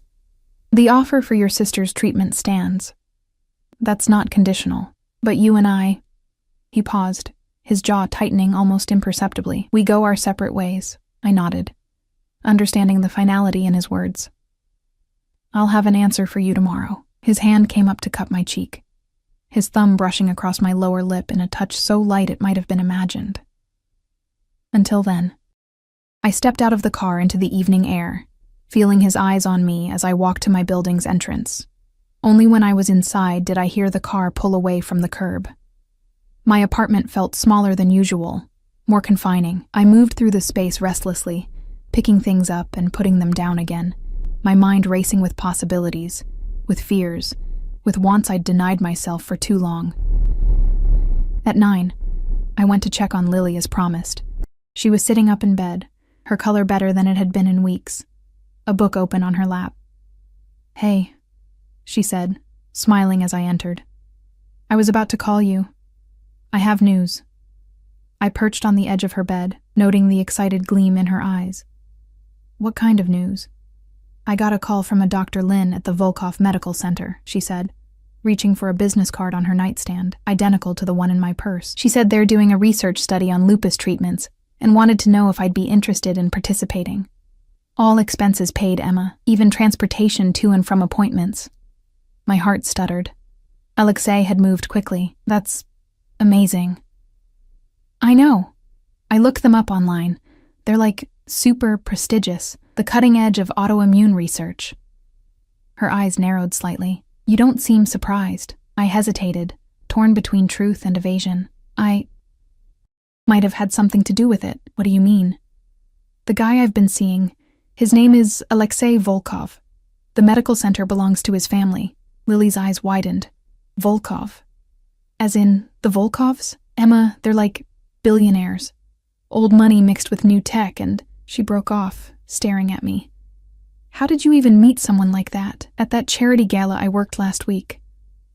The offer for your sister's treatment stands. That's not conditional. But you and I... He paused, his jaw tightening almost imperceptibly. We go our separate ways, I nodded, understanding the finality in his words. I'll have an answer for you tomorrow. His hand came up to cup my cheek, his thumb brushing across my lower lip in a touch so light it might have been imagined. Until then, I stepped out of the car into the evening air, feeling his eyes on me as I walked to my building's entrance. Only when I was inside did I hear the car pull away from the curb. My apartment felt smaller than usual, more confining. I moved through the space restlessly, picking things up and putting them down again, my mind racing with possibilities, with fears, with wants I'd denied myself for too long. At 9, I went to check on Lily as promised. She was sitting up in bed, her color better than it had been in weeks, a book open on her lap. Hey, she said, smiling as I entered. I was about to call you. I have news. I perched on the edge of her bed, noting the excited gleam in her eyes. What kind of news? I got a call from a Dr. Lin at the Volkov Medical Center, she said, reaching for a business card on her nightstand, identical to the one in my purse. She said they're doing a research study on lupus treatments and wanted to know if I'd be interested in participating. All expenses paid, Emma, even transportation to and from appointments. My heart stuttered. Alexei had moved quickly. That's amazing. I know. I looked them up online. They're like super prestigious, the cutting edge of autoimmune research. Her eyes narrowed slightly. You don't seem surprised. I hesitated, torn between truth and evasion. I might have had something to do with it. What do you mean? The guy I've been seeing, his name is Alexei Volkov. The medical center belongs to his family. Lily's eyes widened. Volkov. As in, the Volkovs? Emma, they're like billionaires. Old money mixed with new tech, and she broke off, staring at me. How did you even meet someone like that? At that charity gala I worked last week,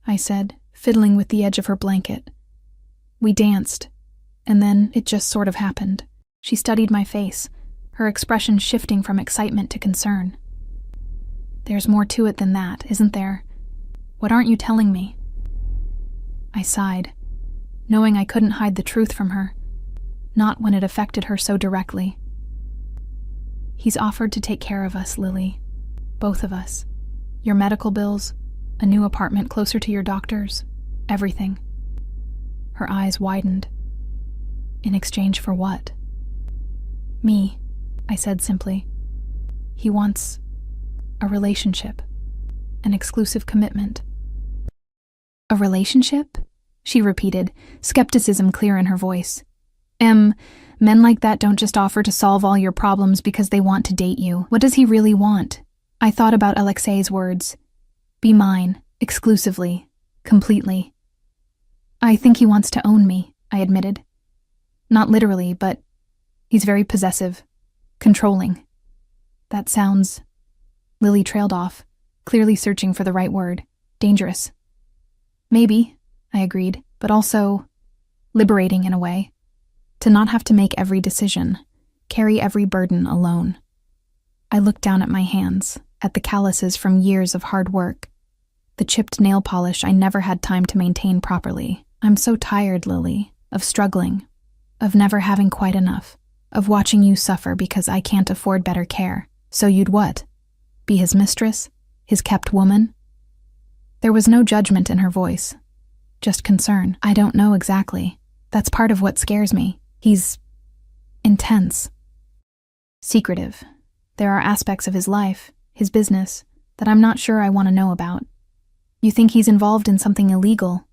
I said, fiddling with the edge of her blanket. We danced, and then it just sort of happened. She studied my face, her expression shifting from excitement to concern. There's more to it than that, isn't there? What aren't you telling me? I sighed, knowing I couldn't hide the truth from her, not when it affected her so directly. He's offered to take care of us, Lily. Both of us. Your medical bills, a new apartment closer to your doctor's, everything. Her eyes widened. In exchange for what? Me, I said simply. He wants a relationship, an exclusive commitment. A relationship? She repeated, skepticism clear in her voice. Men like that don't just offer to solve all your problems because they want to date you. What does he really want? I thought about Alexei's words. Be mine, exclusively, completely. I think he wants to own me, I admitted. Not literally, but he's very possessive, controlling. That sounds... Lily trailed off, clearly searching for the right word. Dangerous. Maybe, I agreed, but also liberating in a way. To not have to make every decision, carry every burden alone. I looked down at my hands, at the calluses from years of hard work, the chipped nail polish I never had time to maintain properly. I'm so tired, Lily, of struggling, of never having quite enough, of watching you suffer because I can't afford better care. So you'd what? Be his mistress? His kept woman? There was no judgment in her voice, just concern. I don't know exactly. That's part of what scares me. He's intense. Secretive. There are aspects of his life, his business, that I'm not sure I want to know about. You think he's involved in something illegal?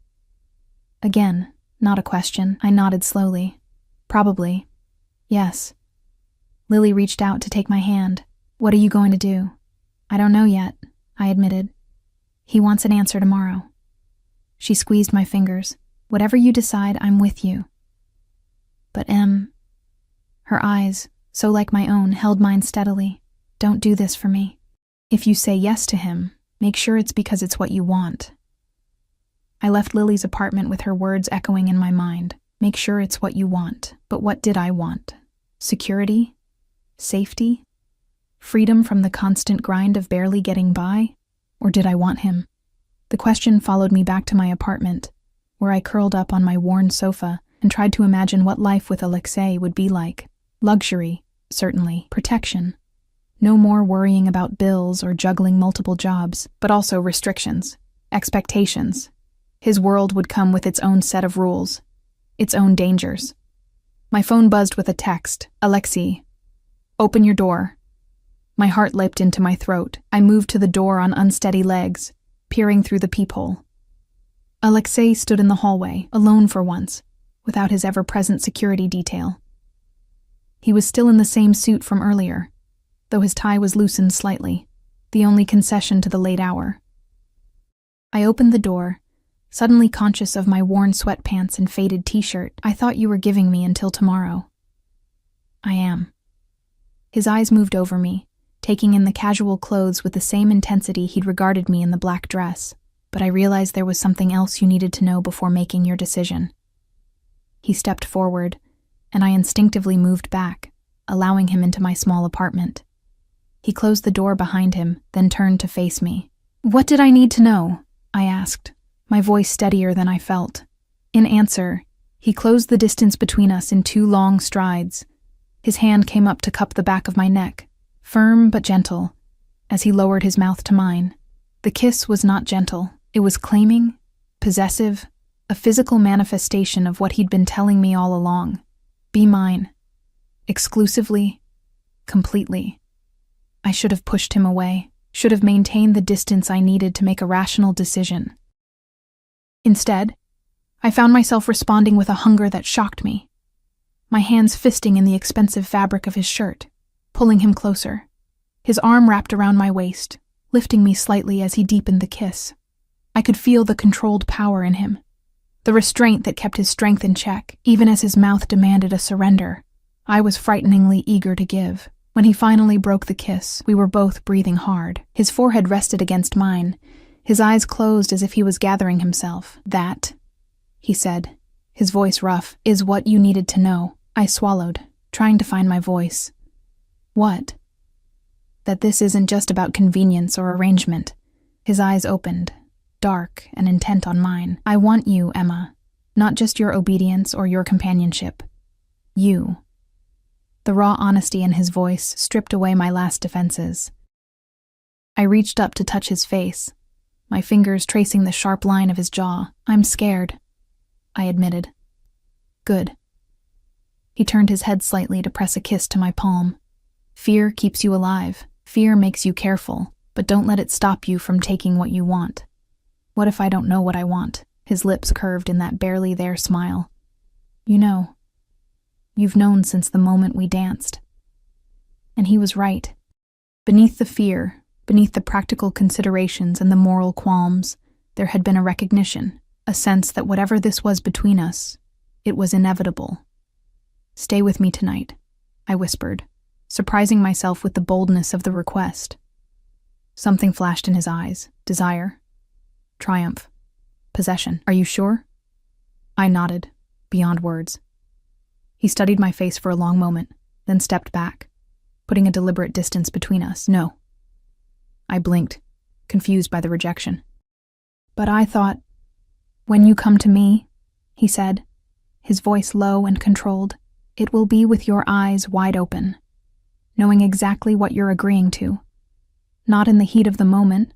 Again, not a question. I nodded slowly. Probably. Yes. Lily reached out to take my hand. What are you going to do? I don't know yet, I admitted. He wants an answer tomorrow. She squeezed my fingers. Whatever you decide, I'm with you. But her eyes, so like my own, held mine steadily. Don't do this for me. If you say yes to him, make sure it's because it's what you want. I left Lily's apartment with her words echoing in my mind. Make sure it's what you want. But what did I want? Security? Safety? Freedom from the constant grind of barely getting by? Or did I want him? The question followed me back to my apartment, where I curled up on my worn sofa and tried to imagine what life with Alexei would be like. Luxury, certainly. Protection. No more worrying about bills or juggling multiple jobs, but also restrictions, expectations. His world would come with its own set of rules, its own dangers. My phone buzzed with a text. Alexei, open your door. My heart leapt into my throat. I moved to the door on unsteady legs, peering through the peephole. Alexei stood in the hallway, alone for once, without his ever-present security detail. He was still in the same suit from earlier, though his tie was loosened slightly, the only concession to the late hour. I opened the door, suddenly conscious of my worn sweatpants and faded t-shirt. I thought you were giving me until tomorrow. I am. His eyes moved over me, taking in the casual clothes with the same intensity he'd regarded me in the black dress, but I realized there was something else you needed to know before making your decision. He stepped forward, and I instinctively moved back, allowing him into my small apartment. He closed the door behind him, then turned to face me. What did I need to know? I asked, my voice steadier than I felt. In answer, he closed the distance between us in 2 long strides. His hand came up to cup the back of my neck, firm but gentle, as he lowered his mouth to mine. The kiss was not gentle. It was claiming, possessive, a physical manifestation of what he'd been telling me all along. Be mine. Exclusively. Completely. I should have pushed him away, should have maintained the distance I needed to make a rational decision. Instead, I found myself responding with a hunger that shocked me, my hands fisting in the expensive fabric of his shirt, pulling him closer. His arm wrapped around my waist, lifting me slightly as he deepened the kiss. I could feel the controlled power in him, the restraint that kept his strength in check, even as his mouth demanded a surrender. I was frighteningly eager to give. When he finally broke the kiss, we were both breathing hard. His forehead rested against mine, his eyes closed as if he was gathering himself. "That," he said, his voice rough, "is what you needed to know." I swallowed, trying to find my voice. "What?" "That this isn't just about convenience or arrangement." His eyes opened, dark and intent on mine. "I want you, Emma. Not just your obedience or your companionship. You." The raw honesty in his voice stripped away my last defenses. I reached up to touch his face, my fingers tracing the sharp line of his jaw. "I'm scared," I admitted. "Good." He turned his head slightly to press a kiss to my palm. "Fear keeps you alive. Fear makes you careful, but don't let it stop you from taking what you want." "What if I don't know what I want?" His lips curved in that barely there smile. "You know. You've known since the moment we danced." And he was right. Beneath the fear, beneath the practical considerations and the moral qualms, there had been a recognition, a sense that whatever this was between us, it was inevitable. "Stay with me tonight," I whispered, surprising myself with the boldness of the request. Something flashed in his eyes. Desire, triumph, possession. "Are you sure?" I nodded, beyond words. He studied my face for a long moment, then stepped back, putting a deliberate distance between us. "No." I blinked, confused by the rejection. "But I thought—" "When you come to me," he said, his voice low and controlled, "it will be with your eyes wide open, knowing exactly what you're agreeing to. Not in the heat of the moment,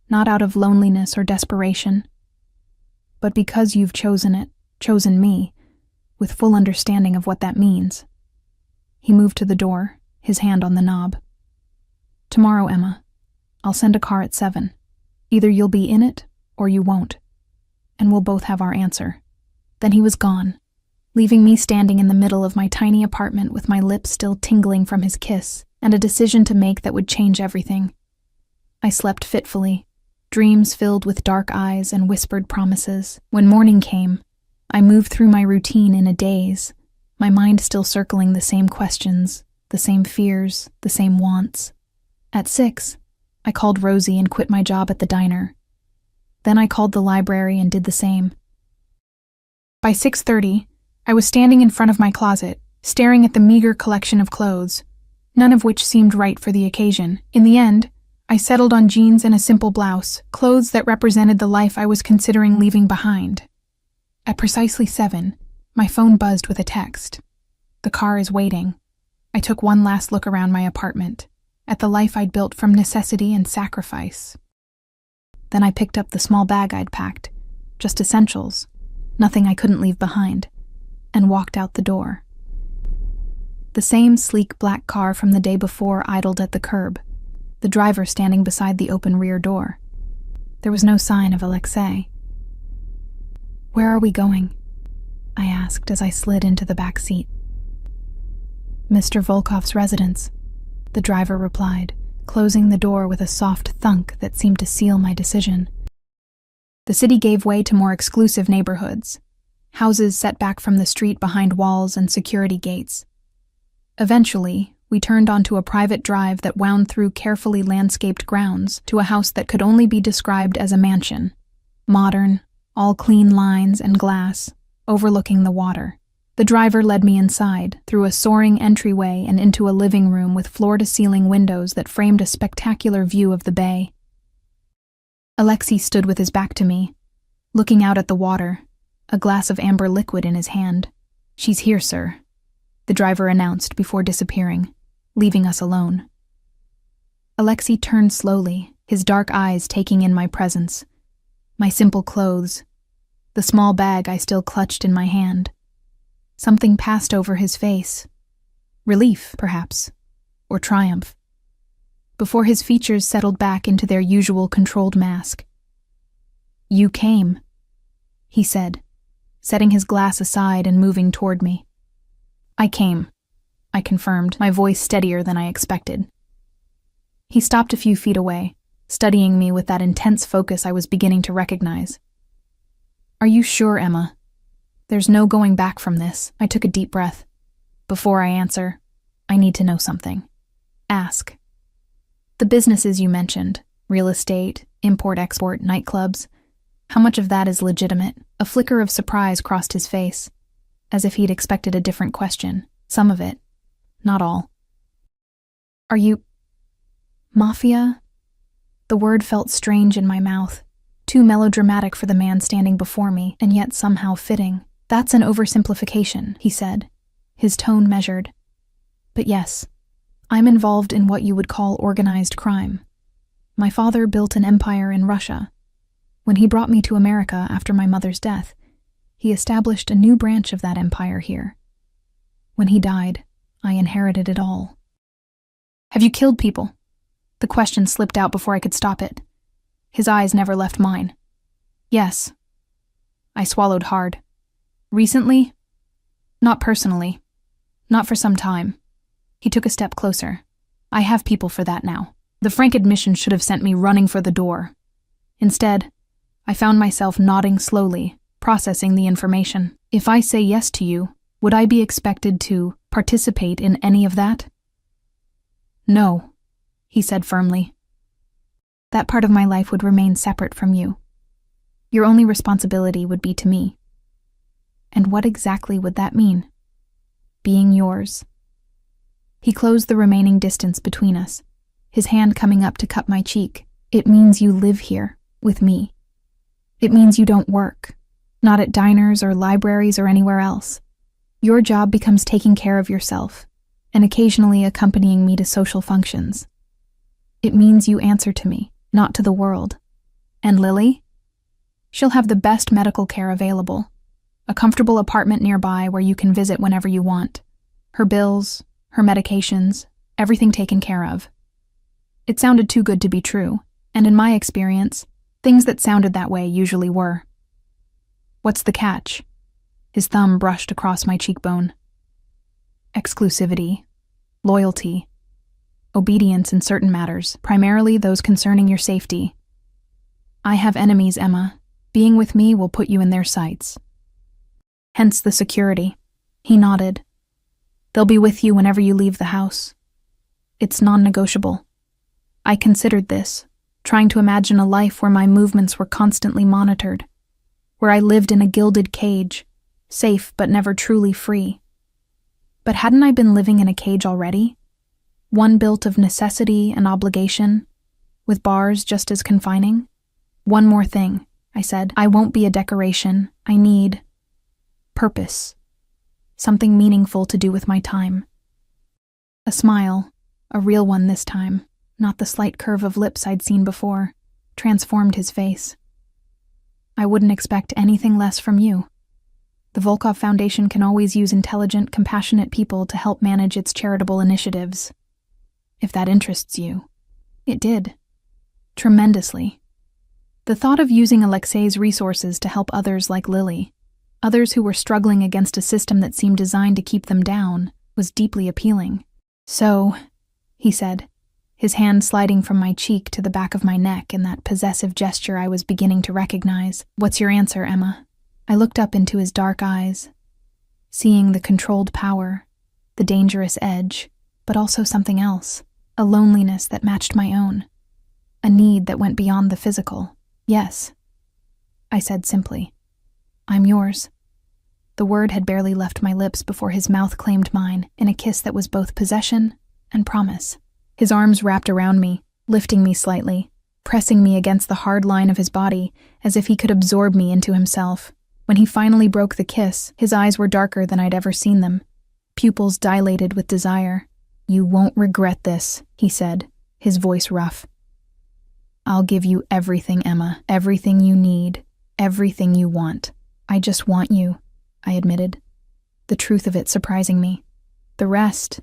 not out of loneliness or desperation, but because you've chosen it, chosen me, with full understanding of what that means." He moved to the door, his hand on the knob. "Tomorrow, Emma, I'll send a car at 7. Either you'll be in it, or you won't. And we'll both have our answer." Then he was gone, leaving me standing in the middle of my tiny apartment with my lips still tingling from his kiss, and a decision to make that would change everything. I slept fitfully, dreams filled with dark eyes and whispered promises. When morning came, I moved through my routine in a daze, my mind still circling the same questions, the same fears, the same wants. At 6, I called Rosie and quit my job at the diner. Then I called the library and did the same. By 6:30, I was standing in front of my closet, staring at the meager collection of clothes, none of which seemed right for the occasion. In the end, I settled on jeans and a simple blouse, clothes that represented the life I was considering leaving behind. At precisely 7, my phone buzzed with a text. "The car is waiting." I took one last look around my apartment, at the life I'd built from necessity and sacrifice. Then I picked up the small bag I'd packed, just essentials, nothing I couldn't leave behind, and walked out the door. The same sleek black car from the day before idled at the curb, the driver standing beside the open rear door. There was no sign of Alexei. "Where are we going?" I asked as I slid into the back seat. "Mr. Volkov's residence," the driver replied, closing the door with a soft thunk that seemed to seal my decision. The city gave way to more exclusive neighborhoods, houses set back from the street behind walls and security gates. Eventually, we turned onto a private drive that wound through carefully landscaped grounds to a house that could only be described as a mansion. Modern, all clean lines and glass, overlooking the water. The driver led me inside, through a soaring entryway and into a living room with floor-to-ceiling windows that framed a spectacular view of the bay. Alexei stood with his back to me, looking out at the water, a glass of amber liquid in his hand. "She's here, sir," the driver announced before disappearing, leaving us alone. Alexei turned slowly, his dark eyes taking in my presence, my simple clothes, the small bag I still clutched in my hand. Something passed over his face. Relief, perhaps, or triumph, before his features settled back into their usual controlled mask. "You came," he said, setting his glass aside and moving toward me. "I came," I confirmed, my voice steadier than I expected. He stopped a few feet away, studying me with that intense focus I was beginning to recognize. "Are you sure, Emma?" There's no going back from this. I took a deep breath. Before I answer, I need to know something. Ask. The businesses you mentioned, real estate, import-export, nightclubs, how much of that is legitimate? A flicker of surprise crossed his face, as if he'd expected a different question. Some of it, not all. Are you... Mafia? The word felt strange in my mouth, too melodramatic for the man standing before me, and yet somehow fitting. That's an oversimplification, he said, his tone measured. But yes, I'm involved in what you would call organized crime. My father built an empire in Russia. When he brought me to America after my mother's death, he established a new branch of that empire here. When he died, I inherited it all. Have you killed people? The question slipped out before I could stop it. His eyes never left mine. Yes. I swallowed hard. Recently? Not personally. Not for some time. He took a step closer. I have people for that now. The frank admission should have sent me running for the door. Instead, I found myself nodding slowly, processing the information. If I say yes to you, would I be expected to participate in any of that? No, he said firmly. That part of my life would remain separate from you. Your only responsibility would be to me. And what exactly would that mean? Being yours. He closed the remaining distance between us, his hand coming up to cup my cheek. It means you live here, with me. It means you don't work, not at diners or libraries or anywhere else. Your job becomes taking care of yourself, and occasionally accompanying me to social functions. It means you answer to me, not to the world. And Lily? She'll have the best medical care available. A comfortable apartment nearby where you can visit whenever you want. Her bills, her medications, everything taken care of. It sounded too good to be true, and in my experience, things that sounded that way usually were. What's the catch? His thumb brushed across my cheekbone. Exclusivity, loyalty, obedience in certain matters, primarily those concerning your safety. I have enemies, Emma. Being with me will put you in their sights. Hence the security. He nodded. They'll be with you whenever you leave the house. It's non-negotiable. I considered this, trying to imagine a life where my movements were constantly monitored, where I lived in a gilded cage, safe but never truly free. But hadn't I been living in a cage already? One built of necessity and obligation, with bars just as confining? One more thing, I said. I won't be a decoration. I need purpose. Something meaningful to do with my time. A smile, a real one this time, not the slight curve of lips I'd seen before, transformed his face. I wouldn't expect anything less from you. The Volkov Foundation can always use intelligent, compassionate people to help manage its charitable initiatives. If that interests you. It did. Tremendously. The thought of using Alexei's resources to help others like Lily, others who were struggling against a system that seemed designed to keep them down, was deeply appealing. So, he said, his hand sliding from my cheek to the back of my neck in that possessive gesture I was beginning to recognize. What's your answer, Emma? I looked up into his dark eyes, seeing the controlled power, the dangerous edge, but also something else, a loneliness that matched my own, a need that went beyond the physical. Yes, I said simply. I'm yours. The word had barely left my lips before his mouth claimed mine in a kiss that was both possession and promise. His arms wrapped around me, lifting me slightly, pressing me against the hard line of his body as if he could absorb me into himself. When he finally broke the kiss, his eyes were darker than I'd ever seen them, pupils dilated with desire. You won't regret this, he said, his voice rough. I'll give you everything, Emma, everything you need, everything you want. I just want you, I admitted, the truth of it surprising me. The rest,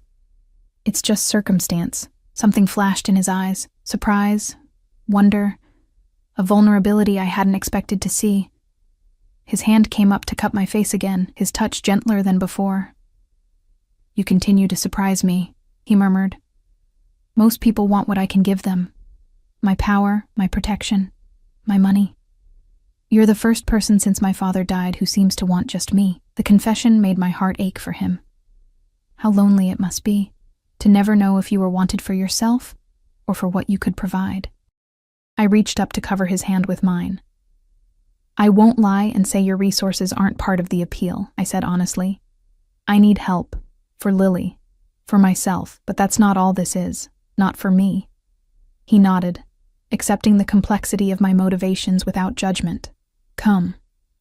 it's just circumstance. Something flashed in his eyes, surprise, wonder, a vulnerability I hadn't expected to see. His hand came up to cup my face again, his touch gentler than before. You continue to surprise me, he murmured. Most people want what I can give them. My power, my protection, my money. You're the first person since my father died who seems to want just me. The confession made my heart ache for him. How lonely it must be, to never know if you were wanted for yourself or for what you could provide. I reached up to cover his hand with mine. I won't lie and say your resources aren't part of the appeal, I said honestly. I need help. For Lily. For myself. But that's not all this is. Not for me. He nodded, accepting the complexity of my motivations without judgment. Come,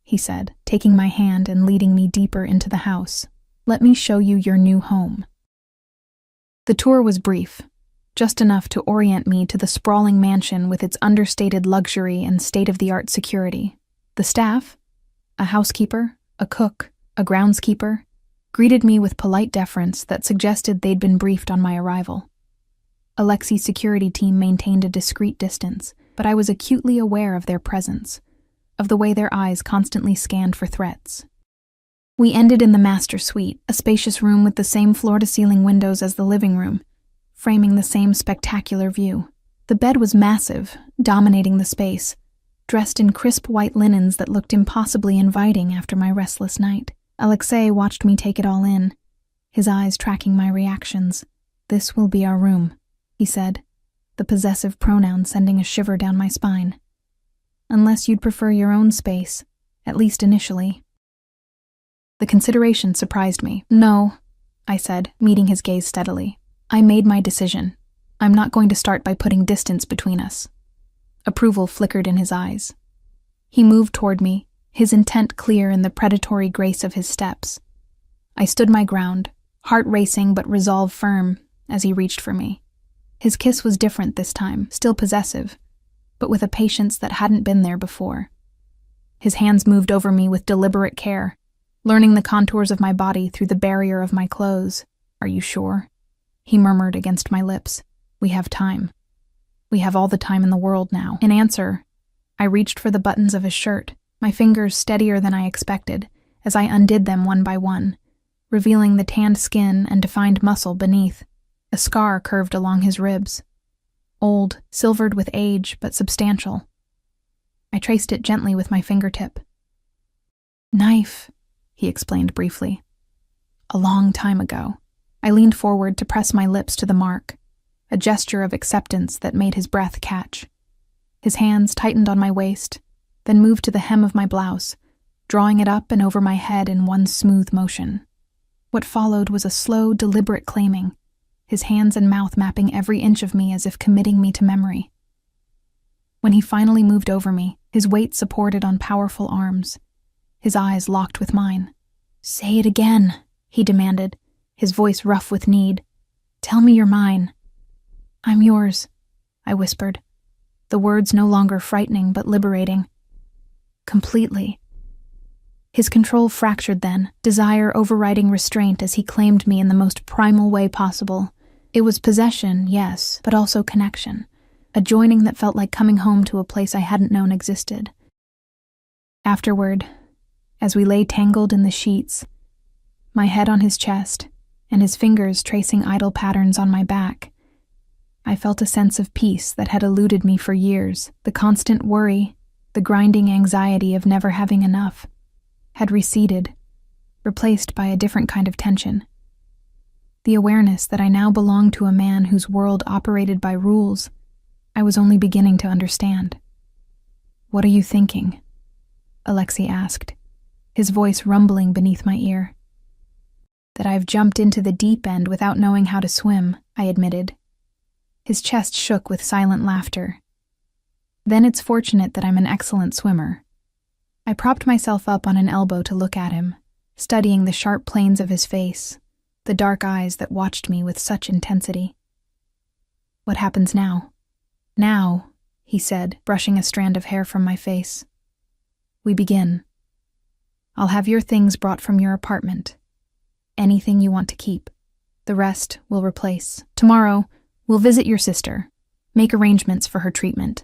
he said, taking my hand and leading me deeper into the house. Let me show you your new home. The tour was brief, just enough to orient me to the sprawling mansion with its understated luxury and state-of-the-art security. The staff, a housekeeper, a cook, a groundskeeper, greeted me with polite deference that suggested they'd been briefed on my arrival. Alexi's security team maintained a discreet distance, but I was acutely aware of their presence, of the way their eyes constantly scanned for threats. We ended in the master suite, a spacious room with the same floor-to-ceiling windows as the living room, framing the same spectacular view. The bed was massive, dominating the space, dressed in crisp white linens that looked impossibly inviting after my restless night. Alexei watched me take it all in, his eyes tracking my reactions. This will be our room, he said, the possessive pronoun sending a shiver down my spine. Unless you'd prefer your own space, at least initially. The consideration surprised me. No, I said, meeting his gaze steadily. I made my decision. I'm not going to start by putting distance between us. Approval flickered in his eyes. He moved toward me, his intent clear in the predatory grace of his steps. I stood my ground, heart racing but resolve firm, as he reached for me. His kiss was different this time, still possessive, but with a patience that hadn't been there before. His hands moved over me with deliberate care, learning the contours of my body through the barrier of my clothes. Are you sure? He murmured against my lips. We have time. We have all the time in the world now. In answer, I reached for the buttons of his shirt, my fingers steadier than I expected, as I undid them one by one, revealing the tanned skin and defined muscle beneath. A scar curved along his ribs. Old, silvered with age, but substantial. I traced it gently with my fingertip. Knife, he explained briefly. A long time ago. I leaned forward to press my lips to the mark, a gesture of acceptance that made his breath catch. His hands tightened on my waist, then moved to the hem of my blouse, drawing it up and over my head in one smooth motion. What followed was a slow, deliberate claiming, his hands and mouth mapping every inch of me as if committing me to memory. When he finally moved over me, his weight supported on powerful arms, his eyes locked with mine. Say it again, he demanded, his voice rough with need. Tell me you're mine. I'm yours, I whispered, the words no longer frightening but liberating. Completely. His control fractured then, desire overriding restraint as he claimed me in the most primal way possible. It was possession, yes, but also connection, a joining that felt like coming home to a place I hadn't known existed. Afterward, as we lay tangled in the sheets, my head on his chest and his fingers tracing idle patterns on my back, I felt a sense of peace that had eluded me for years. The constant worry, the grinding anxiety of never having enough, had receded, replaced by a different kind of tension. The awareness that I now belonged to a man whose world operated by rules I was only beginning to understand. What are you thinking? Alexei asked, his voice rumbling beneath my ear. That I've jumped into the deep end without knowing how to swim, I admitted. His chest shook with silent laughter. Then it's fortunate that I'm an excellent swimmer. I propped myself up on an elbow to look at him, studying the sharp planes of his face, the dark eyes that watched me with such intensity. What happens now? Now, he said, brushing a strand of hair from my face. We begin. I'll have your things brought from your apartment. Anything you want to keep. The rest we'll replace. Tomorrow, we'll visit your sister, make arrangements for her treatment,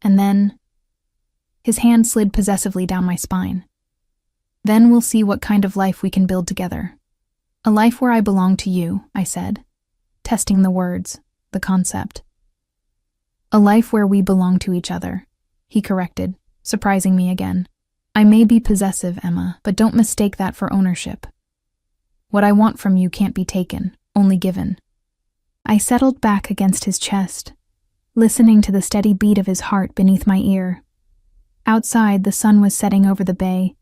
and then... His hand slid possessively down my spine. Then we'll see what kind of life we can build together. A life where I belong to you, I said, testing the words, the concept. A life where we belong to each other, he corrected, surprising me again. I may be possessive, Emma, but don't mistake that for ownership. What I want from you can't be taken, only given. I settled back against his chest, listening to the steady beat of his heart beneath my ear. Outside, the sun was setting over the bay,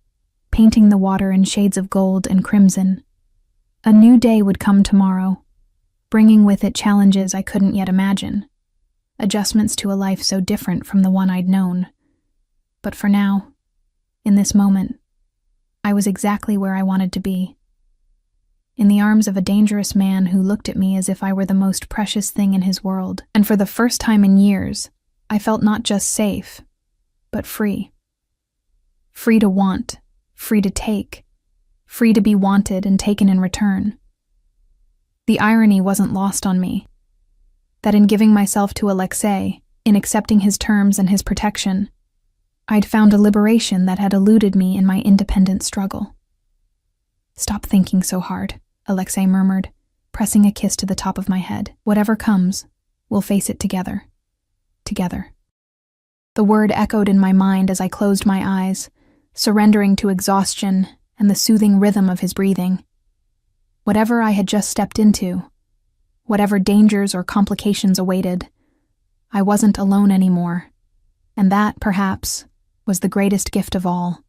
painting the water in shades of gold and crimson. A new day would come tomorrow, bringing with it challenges I couldn't yet imagine, adjustments to a life so different from the one I'd known. But for now, in this moment, I was exactly where I wanted to be. In the arms of a dangerous man who looked at me as if I were the most precious thing in his world. And for the first time in years, I felt not just safe, but free. Free to want, free to take, free to be wanted and taken in return. The irony wasn't lost on me, that in giving myself to Alexei, in accepting his terms and his protection, I'd found a liberation that had eluded me in my independent struggle. "Stop thinking so hard," Alexei murmured, pressing a kiss to the top of my head. "Whatever comes, we'll face it together. Together." The word echoed in my mind as I closed my eyes, surrendering to exhaustion and the soothing rhythm of his breathing. Whatever I had just stepped into, whatever dangers or complications awaited, I wasn't alone anymore, and that, perhaps, was the greatest gift of all.